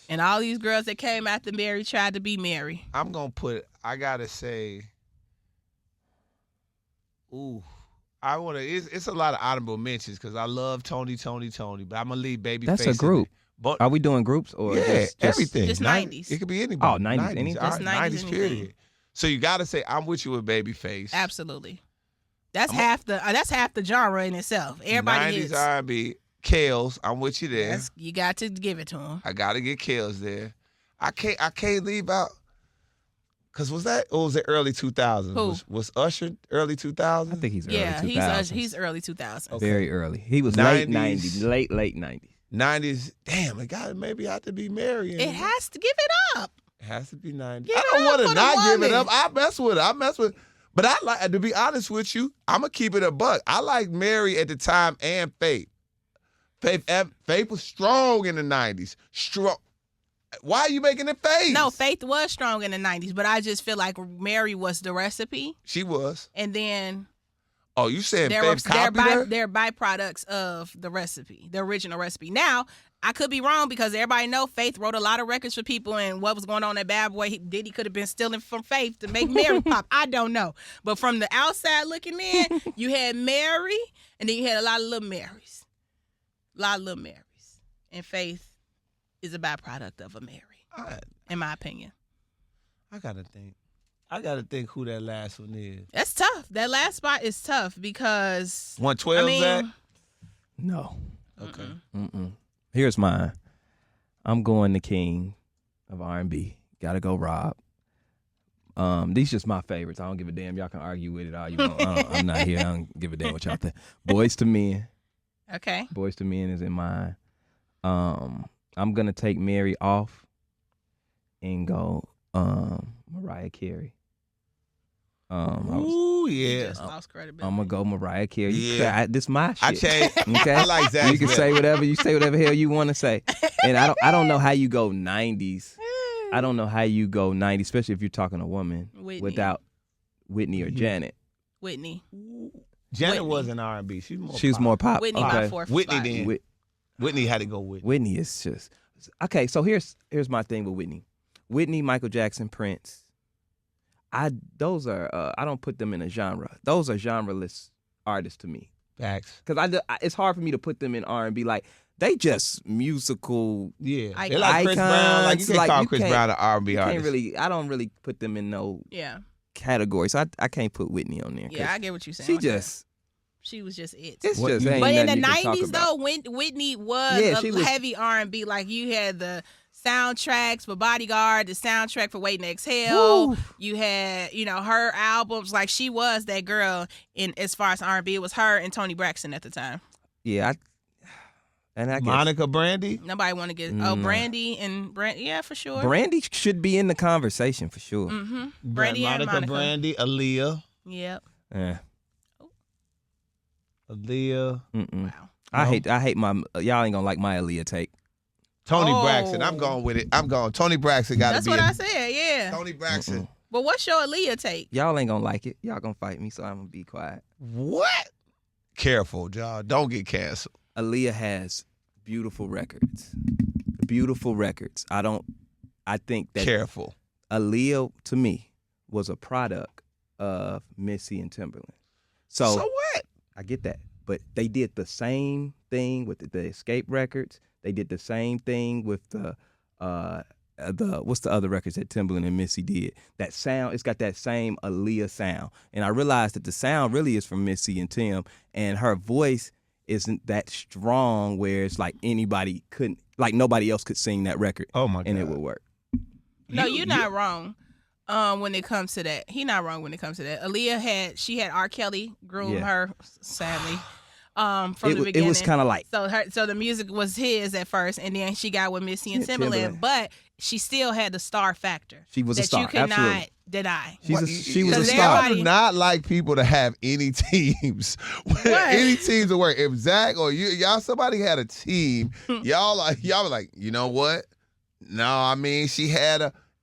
And all these girls that came after Mary tried to be Mary. I'm going to put, I got to say, it's a lot of honorable mentions because I love Tony, but I'm going to leave Babyface. That's a group. But, Are we doing groups or just everything. Just 90s. It could be anybody. Oh, 90s, anything? Just 90s, period. anything. So you got to say, I'm with you with Babyface. Absolutely. That's half the genre in itself. Everybody 90s hits. R&B. Kales, I'm with you there. You got to give it to him. I got to get Kales there. I can't leave out. Cause was it early 2000s? Who? Was Usher early 2000s? I think he's early Yeah, 2000s. he's early 2000s. Okay. Very early. He was 90s. late 90s. Late 90s. 90s. Damn, it got maybe have to be Mary. It has to give it up. It has to be 90s. Give I it don't up want for to the not give it woman. up. I mess with. But I like to be honest with you. I'm gonna keep it a buck. I like Mary at the time and Faith. Faith was strong in the 90s. Strong. Why are you making it Faith? No, Faith was strong in the 90s, but I just feel like Mary was the recipe. She was. And then Oh, you said they're Faith copied her? they're byproducts of the recipe, the original recipe. Now, I could be wrong because everybody know Faith wrote a lot of records for people, and what was going on at Bad Boy, Diddy could have been stealing from Faith to make Mary pop. I don't know. But from the outside looking in, you had Mary, and then you had a lot of little Marys. And Faith is a byproduct of a Mary, in my opinion. I gotta think who that last one is. That's tough. That last spot is tough because 112 I mean, that? No. Okay. Mm-mm. Here's mine. I'm going the king of R&B. Gotta go Rob. These just my favorites. I don't give a damn. Y'all can argue with it all you want. I'm not here. I don't give a damn what y'all think. Boys to Men. okay. Boys to Men is in mine. I'm gonna take Mary off and go Mariah Carey. Ooh, yeah. Just lost credibility. I'm gonna go Mariah Carey. Yeah. This my shit. I changed. Okay, I like that. you can say whatever hell you want to say, and I don't know how you go 90s. I don't know how you go 90s, especially if you're talking a woman Whitney. without Whitney or Janet. Whitney. Janet Whitney. wasn't R&B. She She was more pop. Whitney okay. by fourth Whitney spot. then. Whitney had to go with. Whitney is just okay. So here's my thing with Whitney. Whitney, Michael Jackson, Prince. I don't put them in a genre. Those are genreless artists to me. Facts. Because it's hard for me to put them in R&B. Like they just musical. Yeah. Icons. They're like Chris Brown. Like you can't Like, call you Chris can't- Brown an R&B artist. I don't really put them in no Yeah. category. So I can't put Whitney on there. 'cause Yeah, I get what you're saying. she with that. just She was just it. it's What just you- ain't But in the nothing you can talk 90s, about. though, Whitney was Yeah, she was- heavy R&B. Like, you had the soundtracks for Bodyguard, the soundtrack for Waiting to Exhale. Woo. You had, her albums. Like, she was that girl in as far as R&B. It was her and Toni Braxton at the time. Yeah, I guess Monica Brandy. Nobody want to get, Brandy and Brandy. Yeah, for sure. Brandy should be in the conversation for sure. Mm-hmm. Brandy and Monica. Brandy. Aaliyah. Yep. Yeah. Aaliyah. Mm-mm. Wow. I hate my y'all ain't gonna like my Aaliyah take. Tony Oh. Braxton. I'm going with it. I'm going. Tony Braxton got to That's be what in. I said, yeah. Tony Braxton. But what's your Aaliyah take? Y'all ain't gonna like it. Y'all gonna fight me, so I'm gonna be quiet. What? Careful, y'all. Don't get canceled. Aaliyah has beautiful records. Beautiful records. I think that Careful. Aaliyah to me was a product of Missy and Timberland. So what? I get that. But they did the same thing with the Escape records. They did the same thing with the what's the other records that Timberland and Missy did? That sound, it's got that same Aaliyah sound. And I realized that the sound really is from Missy and Tim, and her voice isn't that strong where it's like anybody couldn't, Like nobody else could sing that record. Oh my God. And it would work. No, you're not wrong. When it comes to that, he not wrong when it comes to that. Aaliyah had R. Kelly groom her, sadly, from the beginning. It was kind of like so the music was his at first, and then she got with Missy and Timbaland, but she still had the star factor. She was a star, that you could absolutely. not deny. She was a star. I do not like people to have any teams. Any teams to work. If Zach or y'all somebody had a team, y'all were like, you know what? No, I mean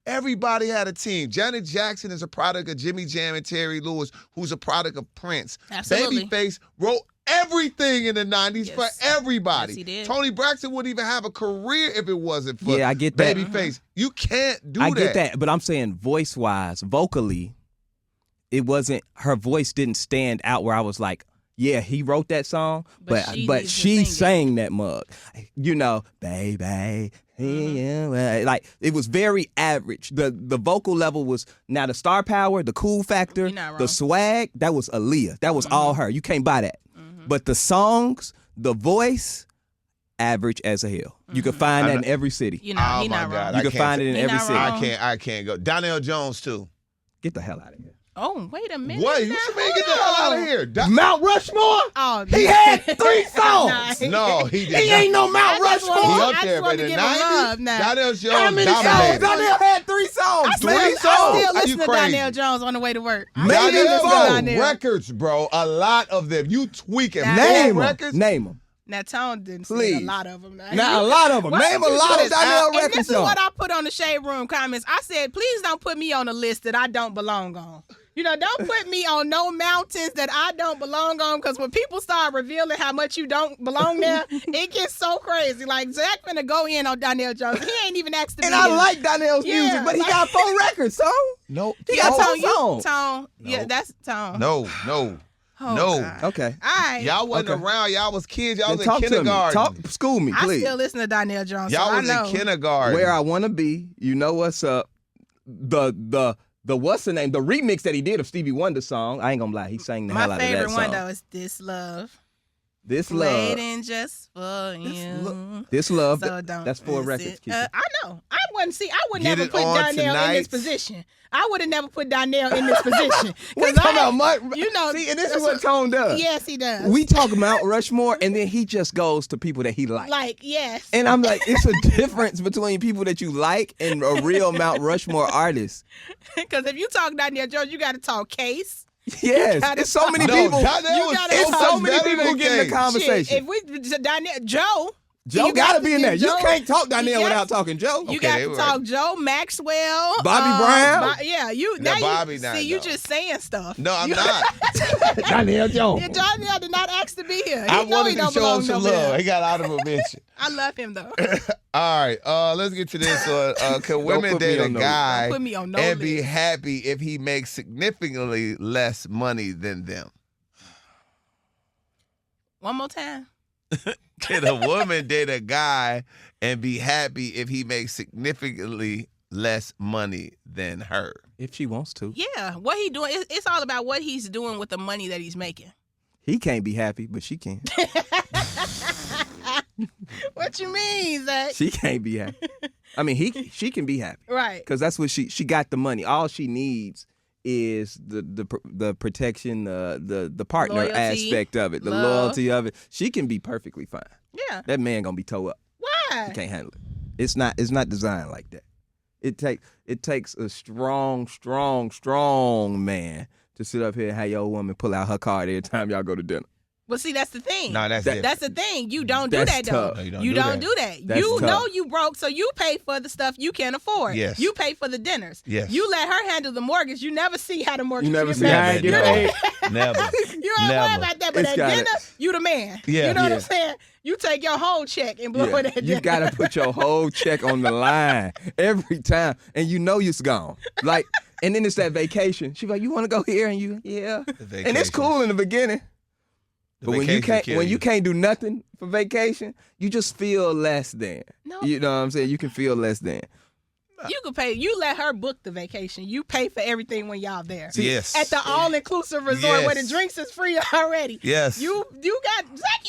everybody had a team. Janet Jackson is a product of Jimmy Jam and Terry Lewis, who's a product of Prince. Absolutely. Babyface wrote everything in the 90s for everybody. Yes, he did. Tony Braxton wouldn't even have a career if it wasn't for I get that. Babyface. You can't do that. I get that, but I'm saying voice-wise, vocally, it wasn't, her voice didn't stand out where I was like, yeah, he wrote that song, but she sang that mug. You know, baby. Like it was very average. The vocal level was now the star power, the cool factor, the swag. That was Aaliyah. That was all her. You can't buy that. But the songs, the voice, average as a hell. You can find that in every city. He not wrong. You can find it in every city. I can't go. Donnell Jones too. Get the hell out of here. Oh, wait a minute. What? You should get the hell out of here. Mount Rushmore? Oh, he had 3 songs. No, he didn't. He ain't no Mount Rushmore. He up there, but in the 90s, Donnell Jones How many songs? Donnell had 3 songs. I still listen to Donnell Jones on the way to work. Donnell records, bro. A lot of them. You tweaking. Name records. Name them. Now, Tone didn't say a lot of them. Now, a lot of them. Name a lot of Donnell records. And this is what I put on the Shade Room comments. I said, please don't put me on a list that I don't belong on. You know, don't put me on no mountains that I don't belong on, because when people start revealing how much you don't belong there, it gets so crazy. Like, Zach finna go in on Donnell Jones. He ain't even asked to be And I like Donnell's music, but he got 4 records, so. No. He got 4 songs. Tone. Yeah, that's Tone. No. Oh, no. God. Okay. All right. Y'all wasn't around. Y'all was kids. Y'all was Talk in kindergarten. to me. School me, please. I still listen to Donnell Jones. Y'all so was I know. in kindergarten. Where I want to be, you know what's up. The what's the name? The remix that he did of Stevie Wonder's song. I ain't gonna lie, he sang the hell out of that song. My favorite one though is This Love. This Love. Waiting just for you. This Love. So don't that's 4 records. I know. I wouldn't Get never put Donnell tonight. in this position. I would have never put Donnell in this position. We talking about you know, see, and this is what Tone does. Yes, he does. We talk Mount Rushmore, and then he just goes to people that he likes. Like, yes. And I'm like, it's a difference between people that you like and a real Mount Rushmore artist. Because if you talk Donnell Jones, you got to talk Case. Yes, it's so many people. It's so many people who get in the conversation. If we Donnell Joe gotta be in there. Joe, you can't talk Donnell without talking Joe. You got to talk Joe, Maxwell, Bobby Brown. Bobby. You just saying stuff. No, I'm not. Donnell Jones. Yeah, Donnell did not ask to be here. I wanted to show him some love. He got honorable mention. I love him though. All right, let's get to this. Can women date a guy and be happy if he makes significantly less money than them? One more time. Can a woman date a guy and be happy if he makes significantly less money than her? If she wants to. Yeah, what he doing? It's all about what he's doing with the money that he's making. He can't be happy, but she can. What you mean, Zach? She can't be happy. I mean, she can be happy, right? Because that's what she got the money. All she needs is the protection, the partner loyalty, aspect of it, the love. loyalty of it. She can be perfectly fine. Yeah, that man gonna be toe up. Why? He can't handle it. It's not designed like that. It takes a strong man to sit up here and have your woman pull out her card every time y'all go to dinner. Well, see, that's the thing. No, that's the thing. You don't do that, though. No, you don't do that. You know you broke, so you pay for the stuff you can't afford. Yes. You pay for the dinners. Yes. You let her handle the mortgage. You never see how the mortgage. You never gets see how paid. it get paid. Never. You don't worry about that, but at dinner, you the man. Yeah. You know what I'm saying? You take your whole check and blow it at dinner. You gotta put your whole check on the line every time, and you know it's gone. Like, and then it's that vacation. She's like, "You want to go here?" And you, yeah. And it's cool in the beginning. But when you can't do nothing for vacation, you just feel less than. No. You know what I'm saying? You can feel less than. You could pay. You let her book the vacation. You pay for everything when y'all there. Yes. At the all-inclusive resort where the drinks is free already. Yes. You got Zach.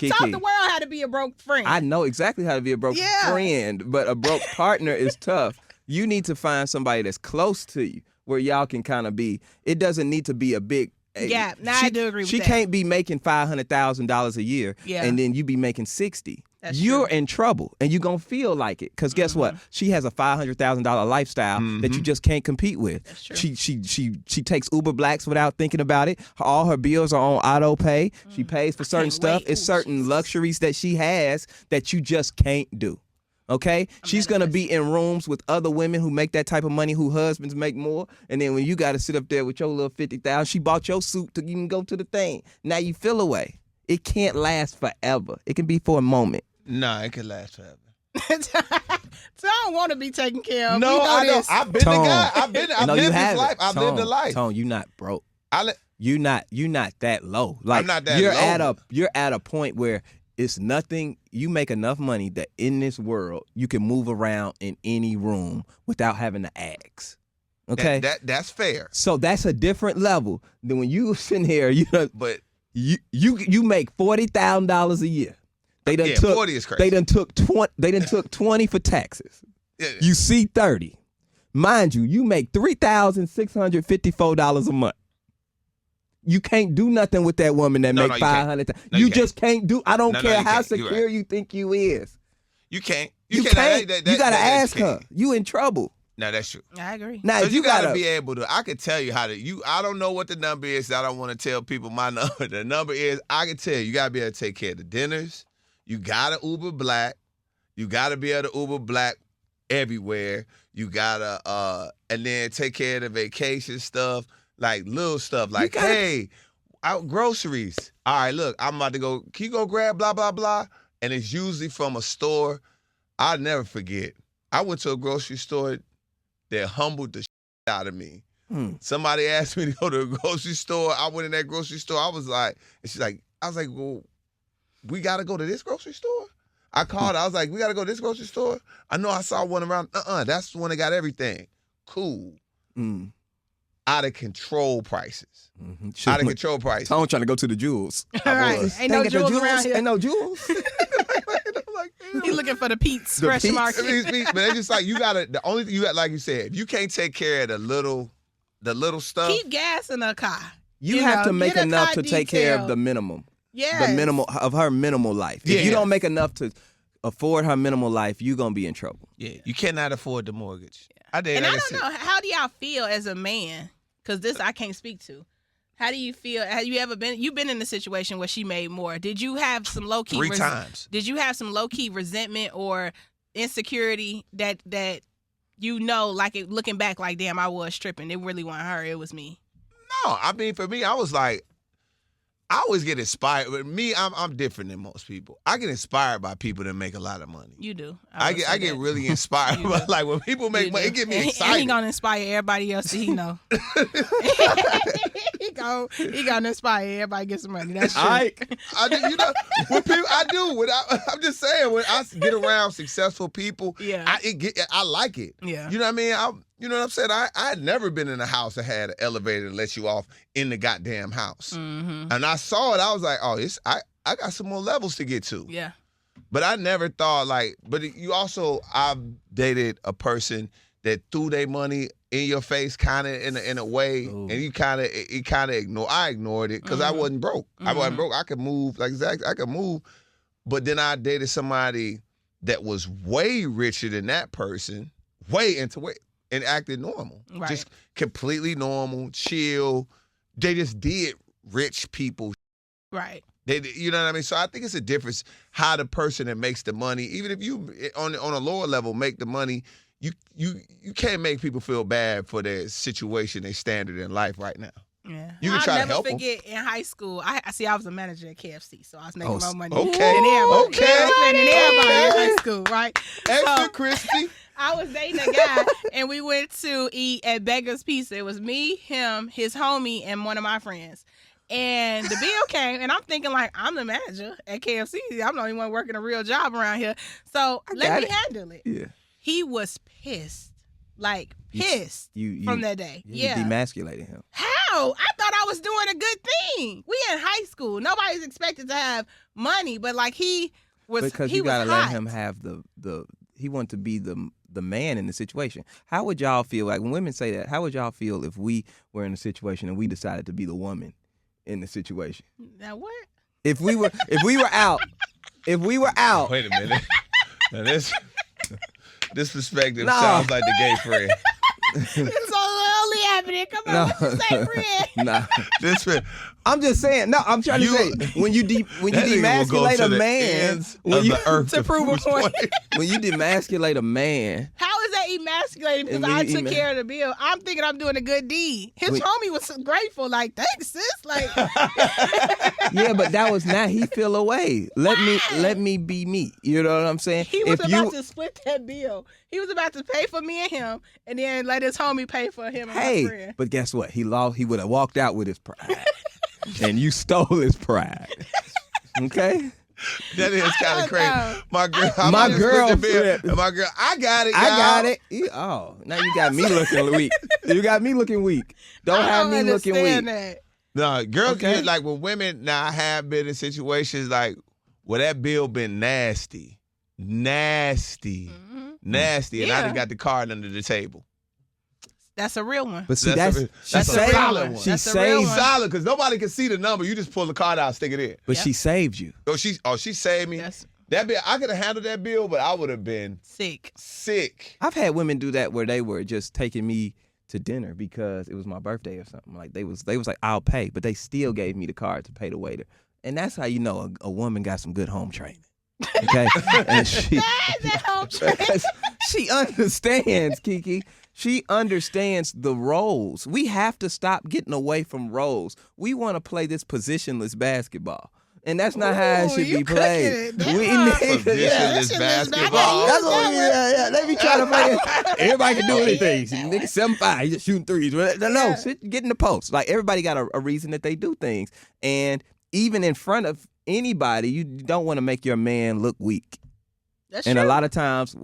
You taught the world how to be a broke friend. I know exactly how to be a broke friend, but a broke partner is tough. You need to find somebody that's close to you where y'all can kind of be. It doesn't need to be a big. Yeah, I do agree with that. She can't be making $500,000 a year, and then you be making $60,000. You're in trouble, and you're going to feel like it. Because guess what? She has a $500,000 lifestyle that you just can't compete with. That's true. She takes Uber Blacks without thinking about it. All her bills are on auto pay. She pays for certain stuff. It's certain luxuries that she has that you just can't do. Okay? She's going to be in rooms with other women who make that type of money, who husbands make more. And then when you got to sit up there with your little $50,000, she bought your suit to even go to the thing. Now you feel away. It can't last forever. It can be for a moment. Nah, it can last forever. So I don't want to be taken care of. No, I don't. I've been the guy. I've lived this life. I've lived the life. Tone, you not broke. You not that low. Like, I'm not that low. low. You're at a point where it's nothing. You make enough money that in this world you can move around in any room without having to ask. Okay, that's fair. So that's a different level than when you sitting here. But you make $40,000 a year. They done took 40 is crazy. They done took 20. They done took 20 for taxes. Yeah. You see 30. Mind you, you make $3,654 a month. You can't do nothing with that woman that make $500,000. You just can't do. I don't care how secure you think you is. You can't. You can't. You gotta ask her. You in trouble. No, that's true. I agree. Now you gotta be able to. I can tell you how to. I don't know what the number is. I don't want to tell people my number. The number is. I can tell you. You gotta be able to take care of the dinners. You gotta Uber Black. You gotta be able to Uber Black everywhere. You gotta and then take care of the vacation stuff, like little stuff, like hey, out groceries. All right, look, I'm about to go. Can you go grab blah blah blah? And it's usually from a store. I'll never forget. I went to a grocery store that humbled the shit out of me. Somebody asked me to go to a grocery store. I went in that grocery store. I was like, well, we got to go to this grocery store? I called. I was like, we got to go to this grocery store? I know I saw one around. That's the one that got everything. Cool. Out of control prices. Out of control prices. Tone trying to go to the jewels. Right. Ain't no jewels around here. Ain't no jewels. He looking for the Pete's Fresh Market. But it's just like, you got to, the only thing you got, like you said, if you can't take care of the little stuff. Keep gas in the car. You have to make enough to take care of the minimum. Yeah. The minimal of her minimal life. If you don't make enough to afford her minimal life, you're going to be in trouble. Yeah. You cannot afford the mortgage. And I don't know, how do y'all feel as a man? Because this I can't speak to. How do you feel? Have you ever been? You've been in a situation where she made more. Did you have some low key? 3 times. Did you have some low key resentment or insecurity that like looking back, like damn, I was tripping. It really wasn't her. It was me. No, I mean for me, I was like, I always get inspired. With me, I'm different than most people. I get inspired by people that make a lot of money. You do. I get really inspired. But like when people make money, it get me excited. And he gonna inspire everybody else that he know. he gonna inspire everybody to get some money. That's true. I when people, I do. I'm just saying, when I get around successful people, I like it. Yeah. You know what I mean? You know what I'm saying? I had never been in a house that had an elevator that lets you off in the goddamn house. Mm-hmm. And I saw it. I was like, oh, I got some more levels to get to. Yeah. But I never thought I've dated a person that threw their money in your face kind of in a way. Ooh. And I ignored it because I wasn't broke. Mm-hmm. I wasn't broke. I could move, like Zach, I could move. But then I dated somebody that was way richer than that person, way into it. And acted normal. Right. Just completely normal, chill. They just did rich people. Right. You know what I mean? So I think it's a difference how the person that makes the money, even if you on a lower level make the money, you can't make people feel bad for their situation, their standard in life right now. Yeah. You can try to help them. I'll never forget in high school, I was a manager at KFC, so I was making more money than everybody. Than everybody in high school, right? Extra crispy. I was dating a guy, and we went to eat at Beggar's Pizza. It was me, him, his homie, and one of my friends. And the bill came, and I'm thinking, like, I'm the manager at KFC. I'm the only one working a real job around here. So let me handle it. Yeah. He was pissed. like pissed from that day. You demasculated him. How? I thought I was doing a good thing. We in high school. Nobody's expected to have money, but like he was. Because you gotta let him have the. He wanted to be the man in the situation. How would y'all feel like when women say that? How would y'all feel if we were in a situation and we decided to be the woman in the situation? Now what? If we were out. Wait a minute. Now this perspective sounds like the gay friend. It's only happening. Come on, let's say friend. Nah. I'm just saying. No, I'm trying to say when you demasculate a man to prove a point. When you demasculate a man, how is that emasculating? Because I took care of the bill. I'm thinking I'm doing a good deed. His homie was grateful, like thanks, sis. Like, yeah, but that was not. He feel away. Let me be me. You know what I'm saying? He was about to split that bill. He was about to pay for me and him, and then let his homie pay for him and my friend. But guess what? He would have walked out with his pride. And you stole his pride. Okay? That is kind of crazy. My girlfriend. I got it. I got it. Oh, now you got me looking weak. You got me looking weak. Don't have me looking weak. That. No, girls, like with women, now I have been in situations like where that bill been nasty, and I done got the card under the table. That's a real one. But see, that's a solid one. She saved solid because nobody can see the number. You just pull the card out, stick it in. But she saved you. She saved me. Yes. That bill, I could have handled that bill, but I would have been sick. I've had women do that where they were just taking me to dinner because it was my birthday or something. Like they was like, I'll pay, but they still gave me the card to pay the waiter. And that's how you know a woman got some good home training. Okay, and she understands, KeKe. She understands the roles. We have to stop getting away from roles. We want to play this positionless basketball. And that's not how it should be played. Positionless basketball. That's what They be trying to play it. Everybody can do anything. Nigga 7'5", he just shooting threes. No, get in the post. Like everybody got a reason that they do things. And even in front of anybody, you don't want to make your man look weak. That's true. A lot of times,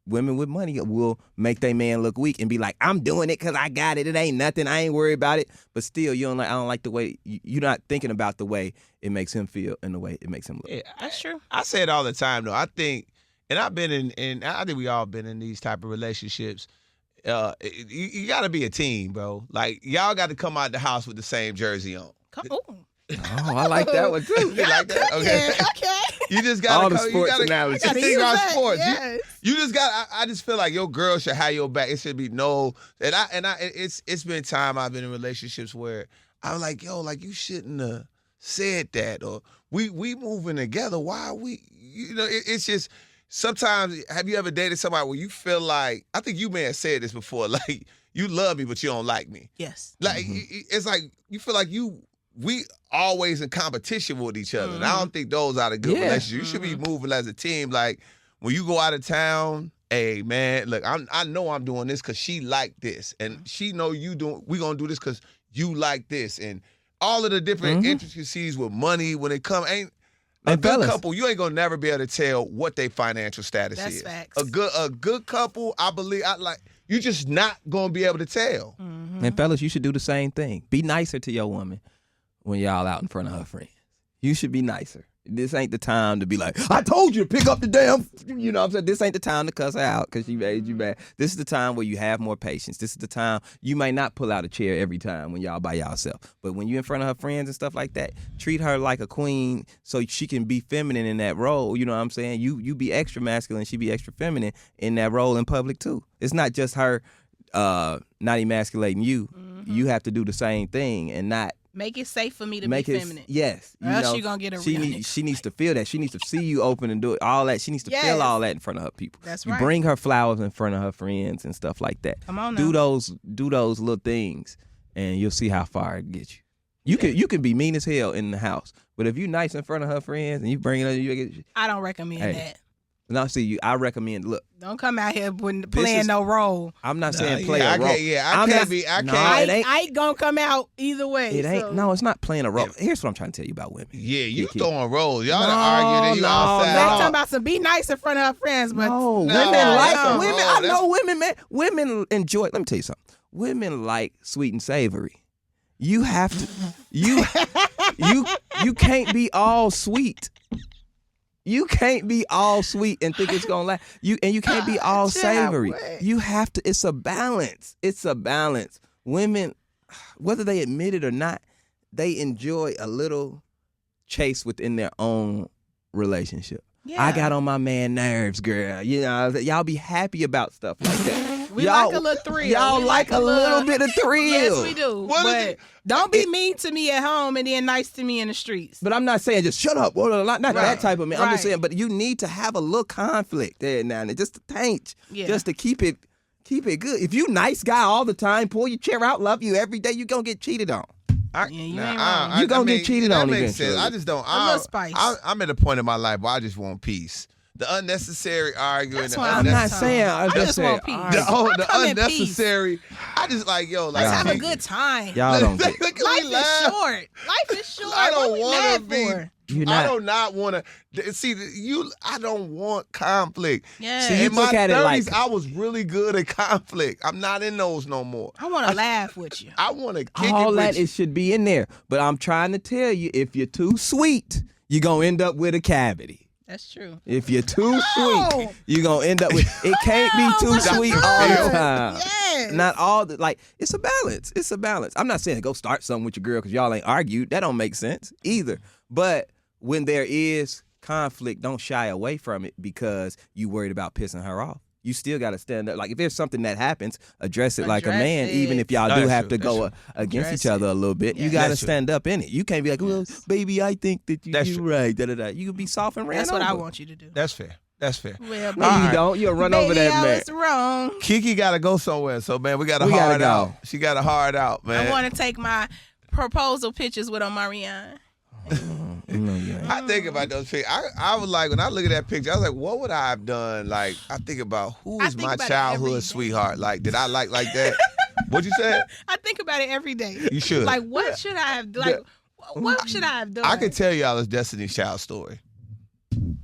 women with money will make their man look weak and be like, I'm doing it because I got it. It ain't nothing. I ain't worried about it. But still, I don't like the way, you're not thinking about the way it makes him feel and the way it makes him look. Yeah, that's true. I say it all the time, though. I think, and I've been in I think we all been in these type of relationships. You got to be a team, bro. Like, y'all got to come out the house with the same jersey on. Come on. Oh, I like that one, too. You like that? Okay. You just got all the sports analogies. Think about sports. Yes. You just got. I just feel like your girl should have your back. It should be no. And it's been time I've been in relationships where I'm like, yo, like you shouldn't have said that, or we moving together. Why are we? You know, it's just sometimes. Have you ever dated somebody where you feel like? I think you may have said this before. Like you love me, but you don't like me. Yes. Like it's like you feel like we always in competition with each other. And I don't think those are the good relationships. You should be moving as a team. Like when you go out of town, hey man, look, I know I'm doing this because she like this, and she know we gonna do this because you like this, and all of the different intricacies with money when it come a good couple. You ain't gonna never be able to tell what their financial status is. Facts. A good couple, I believe, you just not gonna be able to tell. And fellas, you should do the same thing. Be nicer to your woman when y'all out in front of her friends. You should be nicer. This ain't the time to be like, I told you to pick up the damn, you know what I'm saying? This ain't the time to cuss her out because she made you mad. This is the time where you have more patience. This is the time you might not pull out a chair every time when y'all by yourself. But when you're in front of her friends and stuff like that, treat her like a queen so she can be feminine in that role. You know what I'm saying? You be extra masculine, she be extra feminine in that role in public too. It's not just her not emasculating you. You have to do the same thing and not make it safe for me to be feminine. Yes. Or else she's going to get a she needs to feel that. She needs to see you open and do it. All that. She needs to feel all that in front of her people. That's you right. Bring her flowers in front of her friends and stuff like that. Come on now. Do those little things and you'll see how far it gets you. You can be mean as hell in the house, but if you nice in front of her friends and you bring it up, I don't recommend that. Now, see, I recommend. Look, don't come out here playing no role. I'm not saying play a role. I can't. I ain't gonna come out either way. It ain't. No, it's not playing a role. Here's what I'm trying to tell you about women. Yeah, you throwing roles. Y'all arguing and you outside. They're talking about some be nice in front of her friends, but women. I know women, man. Women enjoy. Let me tell you something. Women like sweet and savory. You have to. You can't be all sweet. You can't be all sweet and think it's gonna last. You can't be all savory. You have to. It's a balance. It's a balance. Women, whether they admit it or not, they enjoy a little chase within their own relationship. Yeah. I got on my man nerves, girl. You know, y'all be happy about stuff like that. We like a little thrill. Y'all like a little bit of thrill. Yes, we do. But don't be mean to me at home and then nice to me in the streets. But I'm not saying just shut up. Not that type of man. I'm just saying, but you need to have a little conflict there now and then, just to taint, just to keep it good. If you nice guy all the time, pull your chair out, love you every day, you gonna get cheated on. You gonna get cheated on eventually. I just don't. A little spice. I'm at a point in my life where I just want peace. The unnecessary arguing. That's why I'm not saying. I just want peace. The unnecessary. I just like, yo, like, let's have a good time. Y'all don't get. Life is short. Life is short. I don't want to be. I do not want to see you. I don't want conflict. Yeah. See, in my 30s, I was really good at conflict. I'm not in those no more. I want to laugh with you. I want to kick all it that. With you. It should be in there. But I'm trying to tell you, if you're too sweet, you're gonna end up with a cavity. That's true. If you're too sweet, you're going to end up with, it can't be too sweet all the time. Yes. Not all the, like, it's a balance. It's a balance. I'm not saying go start something with your girl because y'all ain't argued. That don't make sense either. But when there is conflict, don't shy away from it because you worried about pissing her off. You still got to stand up. Like, if there's something that happens, address it like a man, even if y'all do have to go against each other a little bit. You got to stand up in it. You can't be like, well, baby, I think that you're right. You can be soft and ran That's over. what I want you to do. That's fair. Well, no, you don't. You'll run over that man. I was wrong. KeKe got to go somewhere. So, man, we got to hard out. She got to hard out, man. I want to take my proposal pictures with Omarion. I think about those pictures. I was like, when I look at that picture, I was like, what would I have done? Like, I think about who is my childhood sweetheart? Like, did I like that? What'd you say? I think about it every day. You should. Like, what should I have done? Like, what should I have done? I could tell y'all a Destiny's Child story.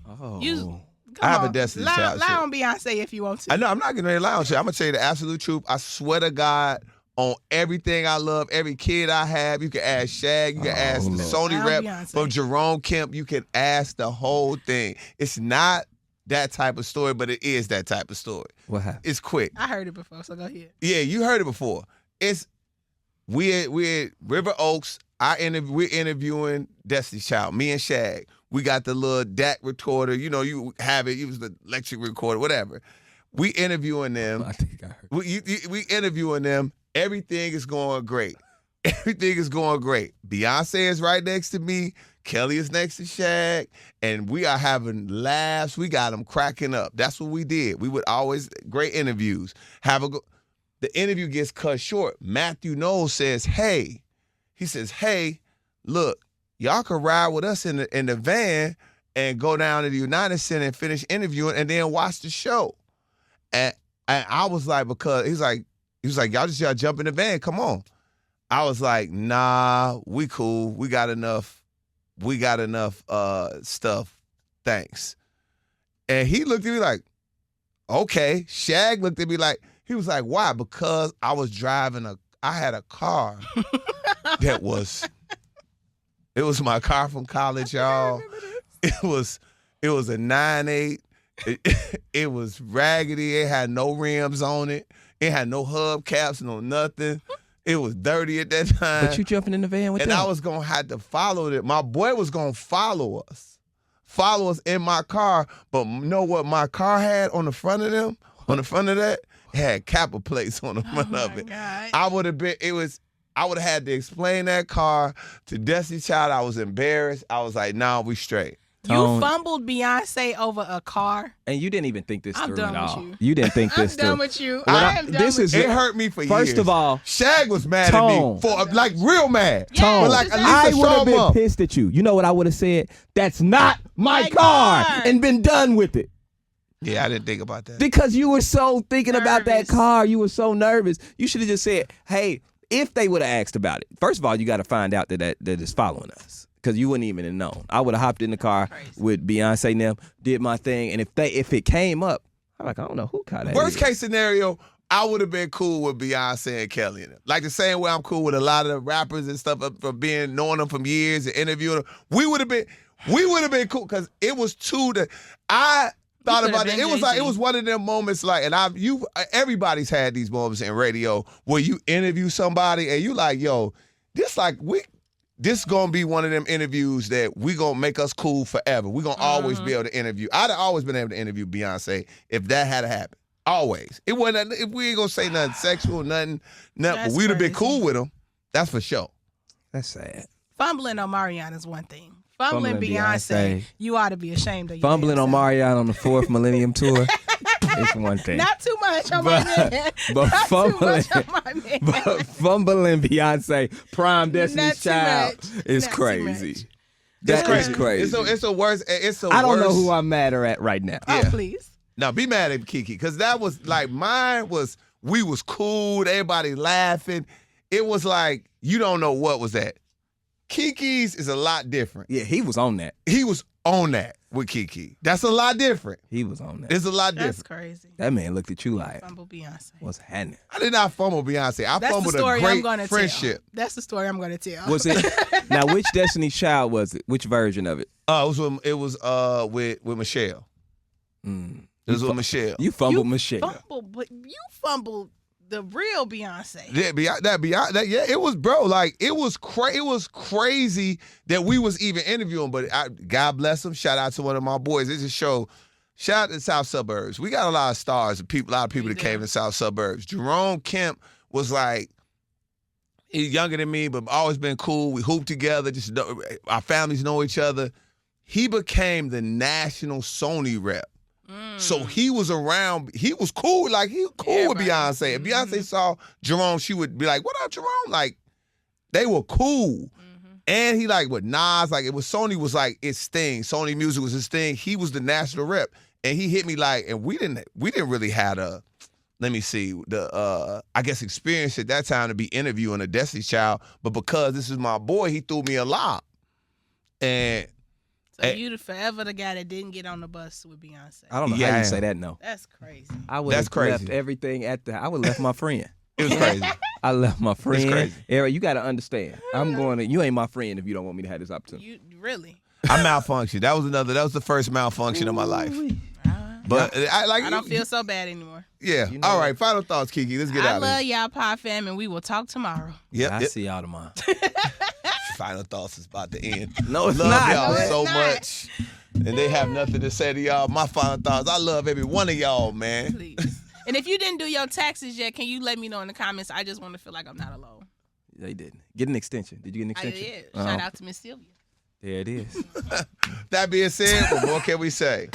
Oh. I have a Destiny's Child story. Lie on Beyonce if you want to. I know, I'm not going to lie on you. I'm going to tell you the absolute truth. I swear to God, on everything I love, every kid I have, you can ask Shag, you can ask the Sony rep from Jerome Kemp, you can ask the whole thing. It's not that type of story, but it is that type of story. What happened? It's quick. I heard it before, so go ahead. Yeah, you heard it before. We at River Oaks. We're interviewing Destiny's Child, me and Shag. We got the little DAC recorder. You know, you have it. It was the electric recorder, whatever. We interviewing them. I think I heard. We interviewing them. Everything is going great. Everything is going great. Beyonce is right next to me. Kelly is next to Shag. And we are having laughs. We got them cracking up. That's what we did. We would always, great interviews. The interview gets cut short. Matthew Knowles says, hey, look, y'all can ride with us in the van and go down to the United Center and finish interviewing and then watch the show. And I was like, because he was like, y'all just gotta jump in the van. Come on. I was like, nah, we cool. We got enough stuff. Thanks. And he looked at me like, okay. Shag looked at me like, he was like, why? Because I was I had a car it was my car from college, y'all. It was a 9.8. It was raggedy. It had no rims on it. It had no hubcaps, no nothing. It was dirty at that time. But you jumping in the van with them? And I was going to have to follow it. My boy was going to follow us in my car. But you know what my car had on the front of them? On the front of that? It had Kappa plates on the front of it. God. I would have had to explain that car to Destiny's Child. I was embarrassed. I was like, nah, we straight. You fumbled Beyonce over a car. And you didn't even think this through at all. You. You didn't think this through. I'm done with you. I am done with you. It hurt me for years. First of all, Shag was mad at me for like real mad. Yeah, but like I would have been pissed at you. You know what I would have said? That's not my car, and been done with it. Yeah, I didn't think about that. Because you were so thinking about that Nervous. car. You were so nervous. You should have just said, hey, if they would have asked about it, first of all, you got to find out that it's following us. Because you wouldn't even have known. I would have hopped in the car with Beyonce and them, did my thing, and if it came up, I'm like, I don't know who caught that. Worst case scenario, I would have been cool with Beyonce and Kelly and them. Like the same way I'm cool with a lot of the rappers and stuff from knowing them from years and interviewing them. We would have been cool because it was I thought about it. It was like, it was one of them moments like, and everybody's had these moments in radio where you interview somebody and you like, yo, this gonna be one of them interviews that we gonna make us cool forever. We gonna always be able to interview. I'd have always been able to interview Beyonce if that had happened. Always. It wasn't. If we ain't gonna say nothing sexual, nothing. But we'd have been cool with them. That's for sure. That's sad. Fumbling on Mariana is one thing. Fumbling Beyonce, you ought to be ashamed of you. Fumbling on Mariana on the 4th Millennium Tour is one thing. Not too much on my man. But Not fumbling, too much on my man. but fumbling Beyonce, prime Destiny's Not Child, too much. is Not too crazy. much. That is crazy. It's the worst. I don't know who I'm madder at right now. Oh, please. Now be mad at KeKe because that was like mine was. We was cool. Everybody laughing. It was like you don't know what was that. KeKe's is a lot different. Yeah, he was on that. He was on that with KeKe. That's a lot different. He was on that. It's a lot That's different. crazy. That man looked at you like, Fumble Beyonce. what's happening? I did not fumble Beyonce. I That's the fumbled story a I'm great going to friendship. tell. That's the story I'm going to tell. Was it? Now, which Destiny's Child was it? Which version of it? It was with Michelle. It was with Michelle. You fumbled Michelle. But you fumbled the real Beyonce. Yeah, it was, bro. Like it was crazy that we was even interviewing. But God bless him. Shout out to one of my boys. It's a show. Shout out to the South Suburbs. We got a lot of stars. A lot of people that came to the South Suburbs. Jerome Kemp was like, he's younger than me, but always been cool. We hooped together. Just our families know each other. He became the national Sony rep. So he was around. He was cool. Like he was cool with Beyonce. If Beyonce saw Jerome, she would be like, "What up, Jerome?" Like they were cool. And he like with Nas, like it was Sony was like its thing. Sony Music was his thing. He was the national rep, and he hit me like, and we didn't really have a, let me see, the I guess experience at that time to be interviewing a Destiny's Child. But because this is my boy, he threw me a lob, and. So you forever the guy that didn't get on the bus with Beyonce. I don't know how you say that. No, that's crazy. I would have left everything I would have left my friend. It was crazy. I left my friend. It's crazy. Eric, you got to understand. You ain't my friend if you don't want me to have this opportunity. You really? I malfunctioned. That was the first malfunction of my life. But I don't feel so bad anymore. Yeah. You know all right. Final thoughts, KeKe. Let's get out of here. I love y'all, Pie Fam, and we will talk tomorrow. Yep. I see y'all tomorrow. Final thoughts is about to end. No, it's love not. y'all so much. And they have nothing to say to y'all. My final thoughts, I love every one of y'all, man. Please. And if you didn't do your taxes yet, can you let me know in the comments? I just want to feel like I'm not alone. They didn't. Get an extension. Did you get an extension? I did. Shout out to Miss Sylvia. There it is. That being said, what more can we say?